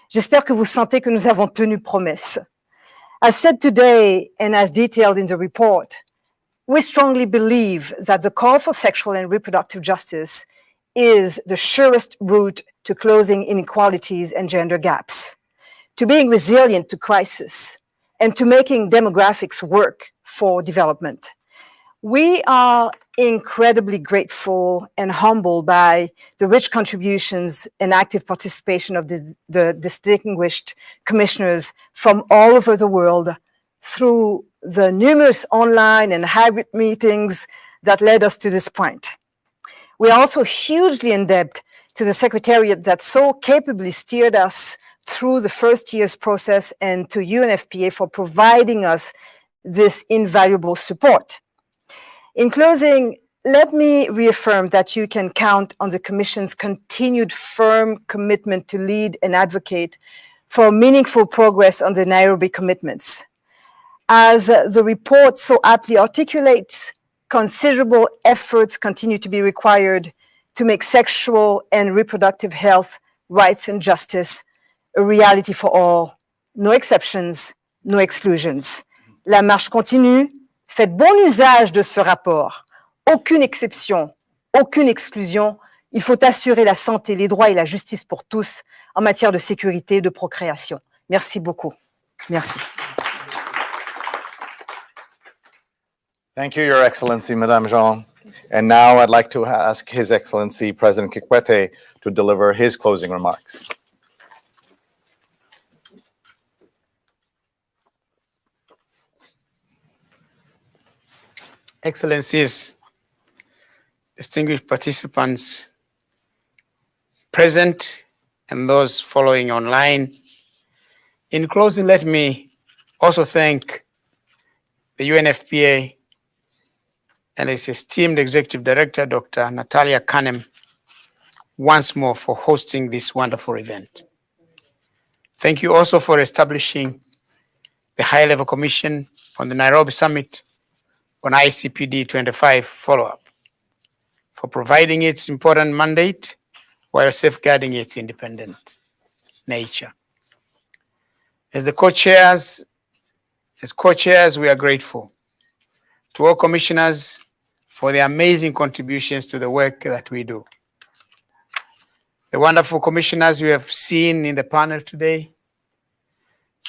J'espère que vous sentez que nous avons tenu promesse. As said today and as detailed in the report, we strongly believe that the call for sexual and reproductive justice is the surest route to closing inequalities and gender gaps, to being resilient to crisis, and to making demographics work for development. We are incredibly grateful and humbled by the rich contributions and active participation of the distinguished commissioners from all over the world through the numerous online and hybrid meetings that led us to this point. We are also hugely indebted to the Secretariat that so capably steered us through the first year's process, and to UNFPA for providing us this invaluable support. In closing, let me reaffirm that you can count on the Commission's continued firm commitment to lead and advocate for meaningful progress on the Nairobi commitments. As the report so aptly articulates, considerable efforts continue to be required to make sexual and reproductive health, rights and justice a reality for all. No exceptions, no exclusions. La marche continue. Faites bon usage de ce rapport. Aucune exception, aucune exclusion. Il faut assurer la santé, les droits et la justice pour tous en matière de sécurité et de procréation. Merci beaucoup. Merci.
Thank you, Your Excellency, Madame Jean. And now I'd like to ask His Excellency, President Kikwete, to deliver his closing remarks.
Excellencies, distinguished participants present and those following online. In closing, let me also thank the UNFPA and its esteemed Executive Director, Dr. Jakaya Kikwete, once more for hosting this wonderful event. Thank you also for establishing the High-Level Commission on the Nairobi Summit on ICPD25 Follow-up, for providing its important mandate while safeguarding its independent nature. As co-chairs, we are grateful to all commissioners for their amazing contributions to the work that we do. The wonderful commissioners we have seen in the panel today,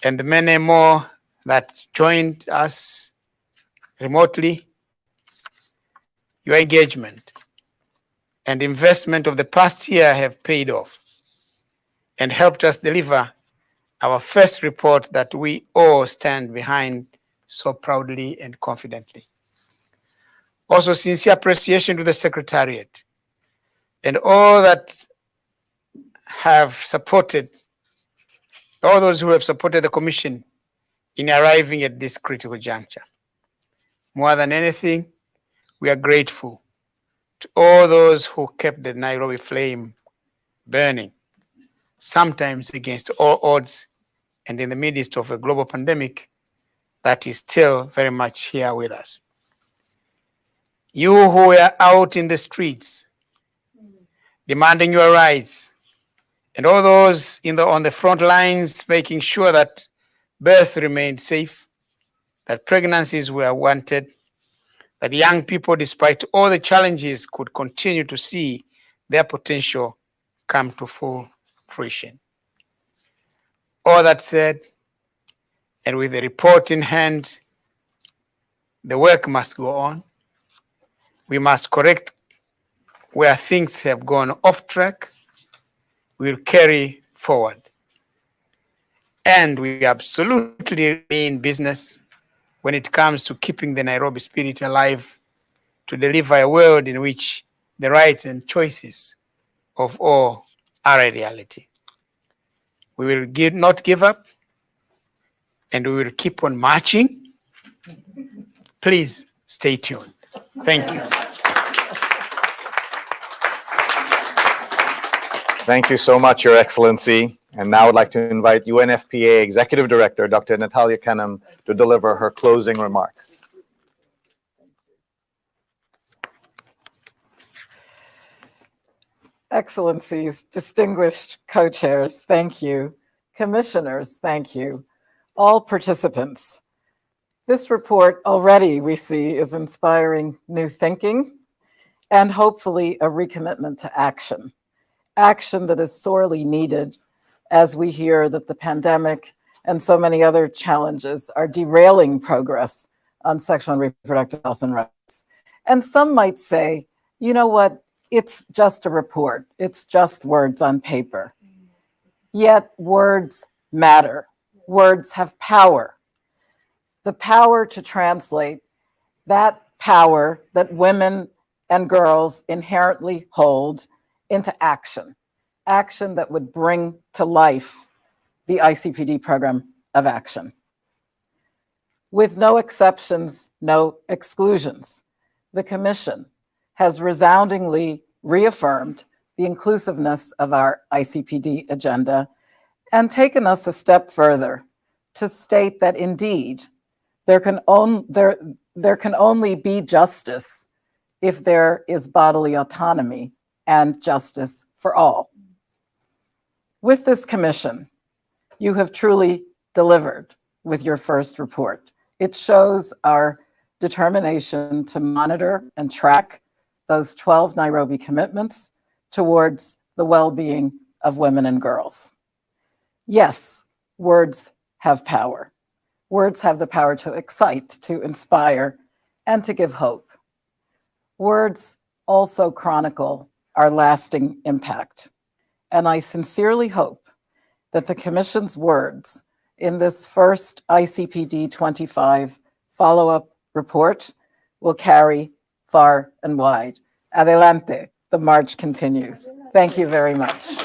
and the many more that joined us remotely, your engagement and investment of the past year have paid off and helped us deliver our first report that we all stand behind so proudly and confidently. Also, sincere appreciation to the Secretariat and all that have supported, all those who have supported the Commission in arriving at this critical juncture. More than anything, we are grateful to all those who kept the Nairobi flame burning, sometimes against all odds and in the midst of a global pandemic that is still very much here with us. You who were out in the streets demanding your rights, and all those on the front lines making sure that birth remained safe, that pregnancies were wanted, that young people, despite all the challenges, could continue to see their potential come to full fruition. All that said, and with the report in hand, the work must go on. We must correct where things have gone off track. We'll carry forward. And we absolutely mean business when it comes to keeping the Nairobi spirit alive, to deliver a world in which the rights and choices of all are a reality. We will not give up, and we will keep on marching. Please stay tuned. Thank you.
Thank you so much, Your Excellency. And now I'd like to invite UNFPA Executive Director, Dr. Jakaya Kikwete, to deliver her closing remarks.
Excellencies, distinguished co-chairs, thank you. Commissioners, thank you. All participants. This report already, we see, is inspiring new thinking and hopefully a recommitment to action. Action that is sorely needed as we hear that the pandemic and so many other challenges are derailing progress on sexual and reproductive health and rights. And some might say, you know what, it's just a report. It's just words on paper. Yet words matter. Words have power. The power to translate that power that women and girls inherently hold into action, action that would bring to life the ICPD program of action. With no exceptions, no exclusions, the Commission has resoundingly reaffirmed the inclusiveness of our ICPD agenda and taken us a step further to state that indeed there can only be justice if there is bodily autonomy and justice for all. With this Commission, you have truly delivered with your first report. It shows our determination to monitor and track those 12 Nairobi commitments towards the well-being of women and girls. Yes, words have power. Words have the power to excite, to inspire, and to give hope. Words also chronicle our lasting impact. And I sincerely hope that the Commission's words in this first ICPD25 follow-up report will carry far and wide. Adelante, the march continues. Thank you very much.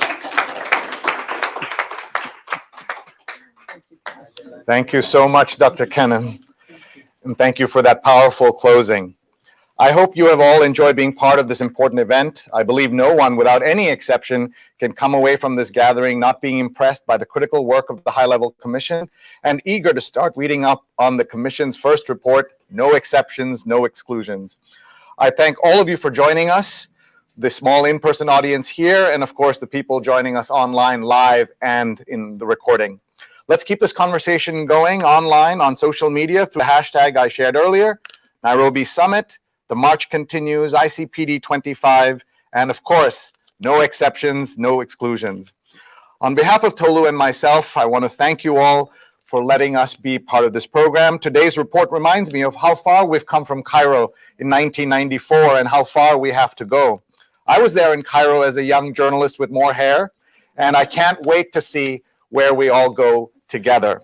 Thank you so much, Dr. Kennan, and thank you for that powerful closing. I hope you have all enjoyed being part of this important event. I believe no one, without any exception, can come away from this gathering not being impressed by the critical work of the High-Level Commission and eager to start reading up on the Commission's first report, No Exceptions, No Exclusions. I thank all of you for joining us, the small in-person audience here, and of course the people joining us online, live, and in the recording. Let's keep this conversation going online on social media through the hashtag I shared earlier, Nairobi Summit. The march continues, ICPD25, and of course, no exceptions, no exclusions. On behalf of Tolu and myself, I want to thank you all for letting us be part of this program. Today's report reminds me of how far we've come from Cairo in 1994 and how far we have to go. I was there in Cairo as a young journalist with more hair, and I can't wait to see where we all go together.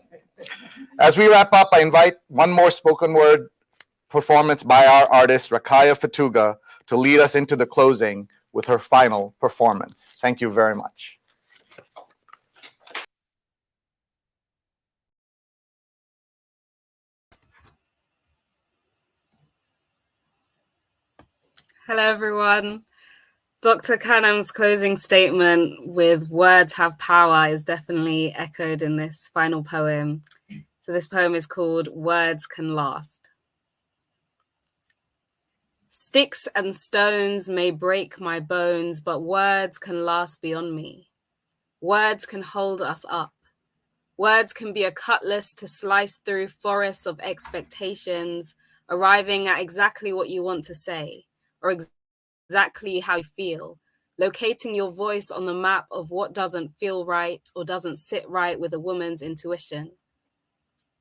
As we wrap up, I invite one more spoken word performance by our artist, Jakaya Kikwete, to lead us into the closing with her final performance. Thank you very much.
Hello, everyone. Dr. Kanam's closing statement with words have power is definitely echoed in this final poem. So this poem is called Words Can Last. Sticks and stones may break my bones, but words can last beyond me. Words can hold us up. Words can be a cutlass to slice through forests of expectations, arriving at exactly what you want to say, or exactly how you feel, locating your voice on the map of what doesn't feel right or doesn't sit right with a woman's intuition.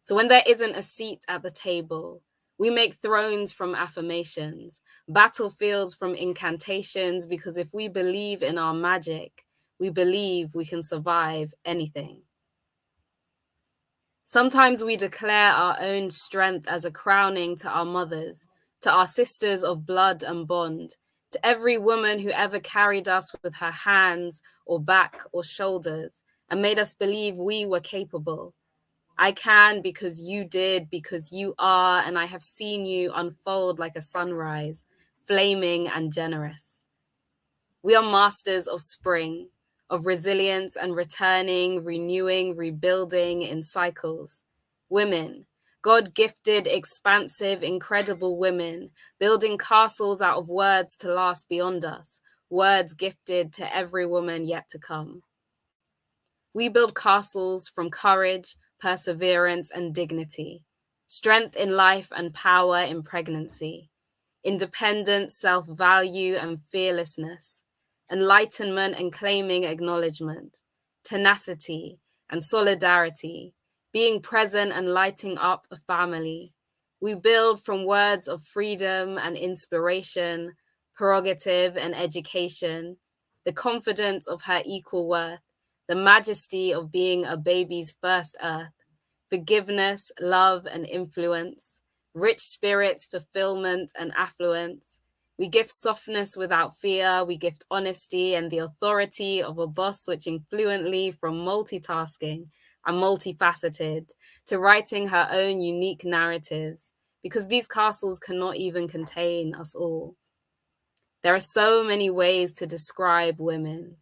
So when there isn't a seat at the table, we make thrones from affirmations, battlefields from incantations, because if we believe in our magic, we believe we can survive anything. Sometimes we declare our own strength as a crowning to our mothers, to our sisters of blood and bond, to every woman who ever carried us with her hands or back or shoulders and made us believe we were capable. I can because you did, because you are, and I have seen you unfold like a sunrise, flaming and generous. We are masters of spring, of resilience and returning, renewing, rebuilding in cycles. Women, God-gifted, expansive, incredible women, building castles out of words to last beyond us, words gifted to every woman yet to come. We build castles from courage, perseverance, and dignity, strength in life and power in pregnancy, independence, self-value, and fearlessness, enlightenment and claiming acknowledgement, tenacity and solidarity, being present and lighting up a family. We build from words of freedom and inspiration, prerogative and education, the confidence of her equal worth, the majesty of being a baby's first earth, forgiveness, love, and influence, rich spirits, fulfillment, and affluence. We gift softness without fear. We gift honesty and the authority of a boss switching fluently from multitasking and multifaceted to writing her own unique narratives, because these castles cannot even contain us all. There are so many ways to describe women.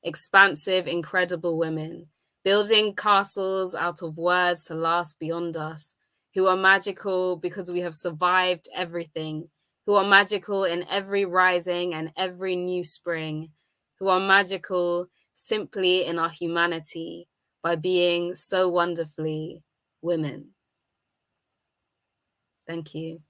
Expansive, incredible women, building castles out of words to last beyond us, who are magical because we have survived everything, who are magical in every rising and every new spring, who are magical simply in our humanity by being so wonderfully women. Thank you.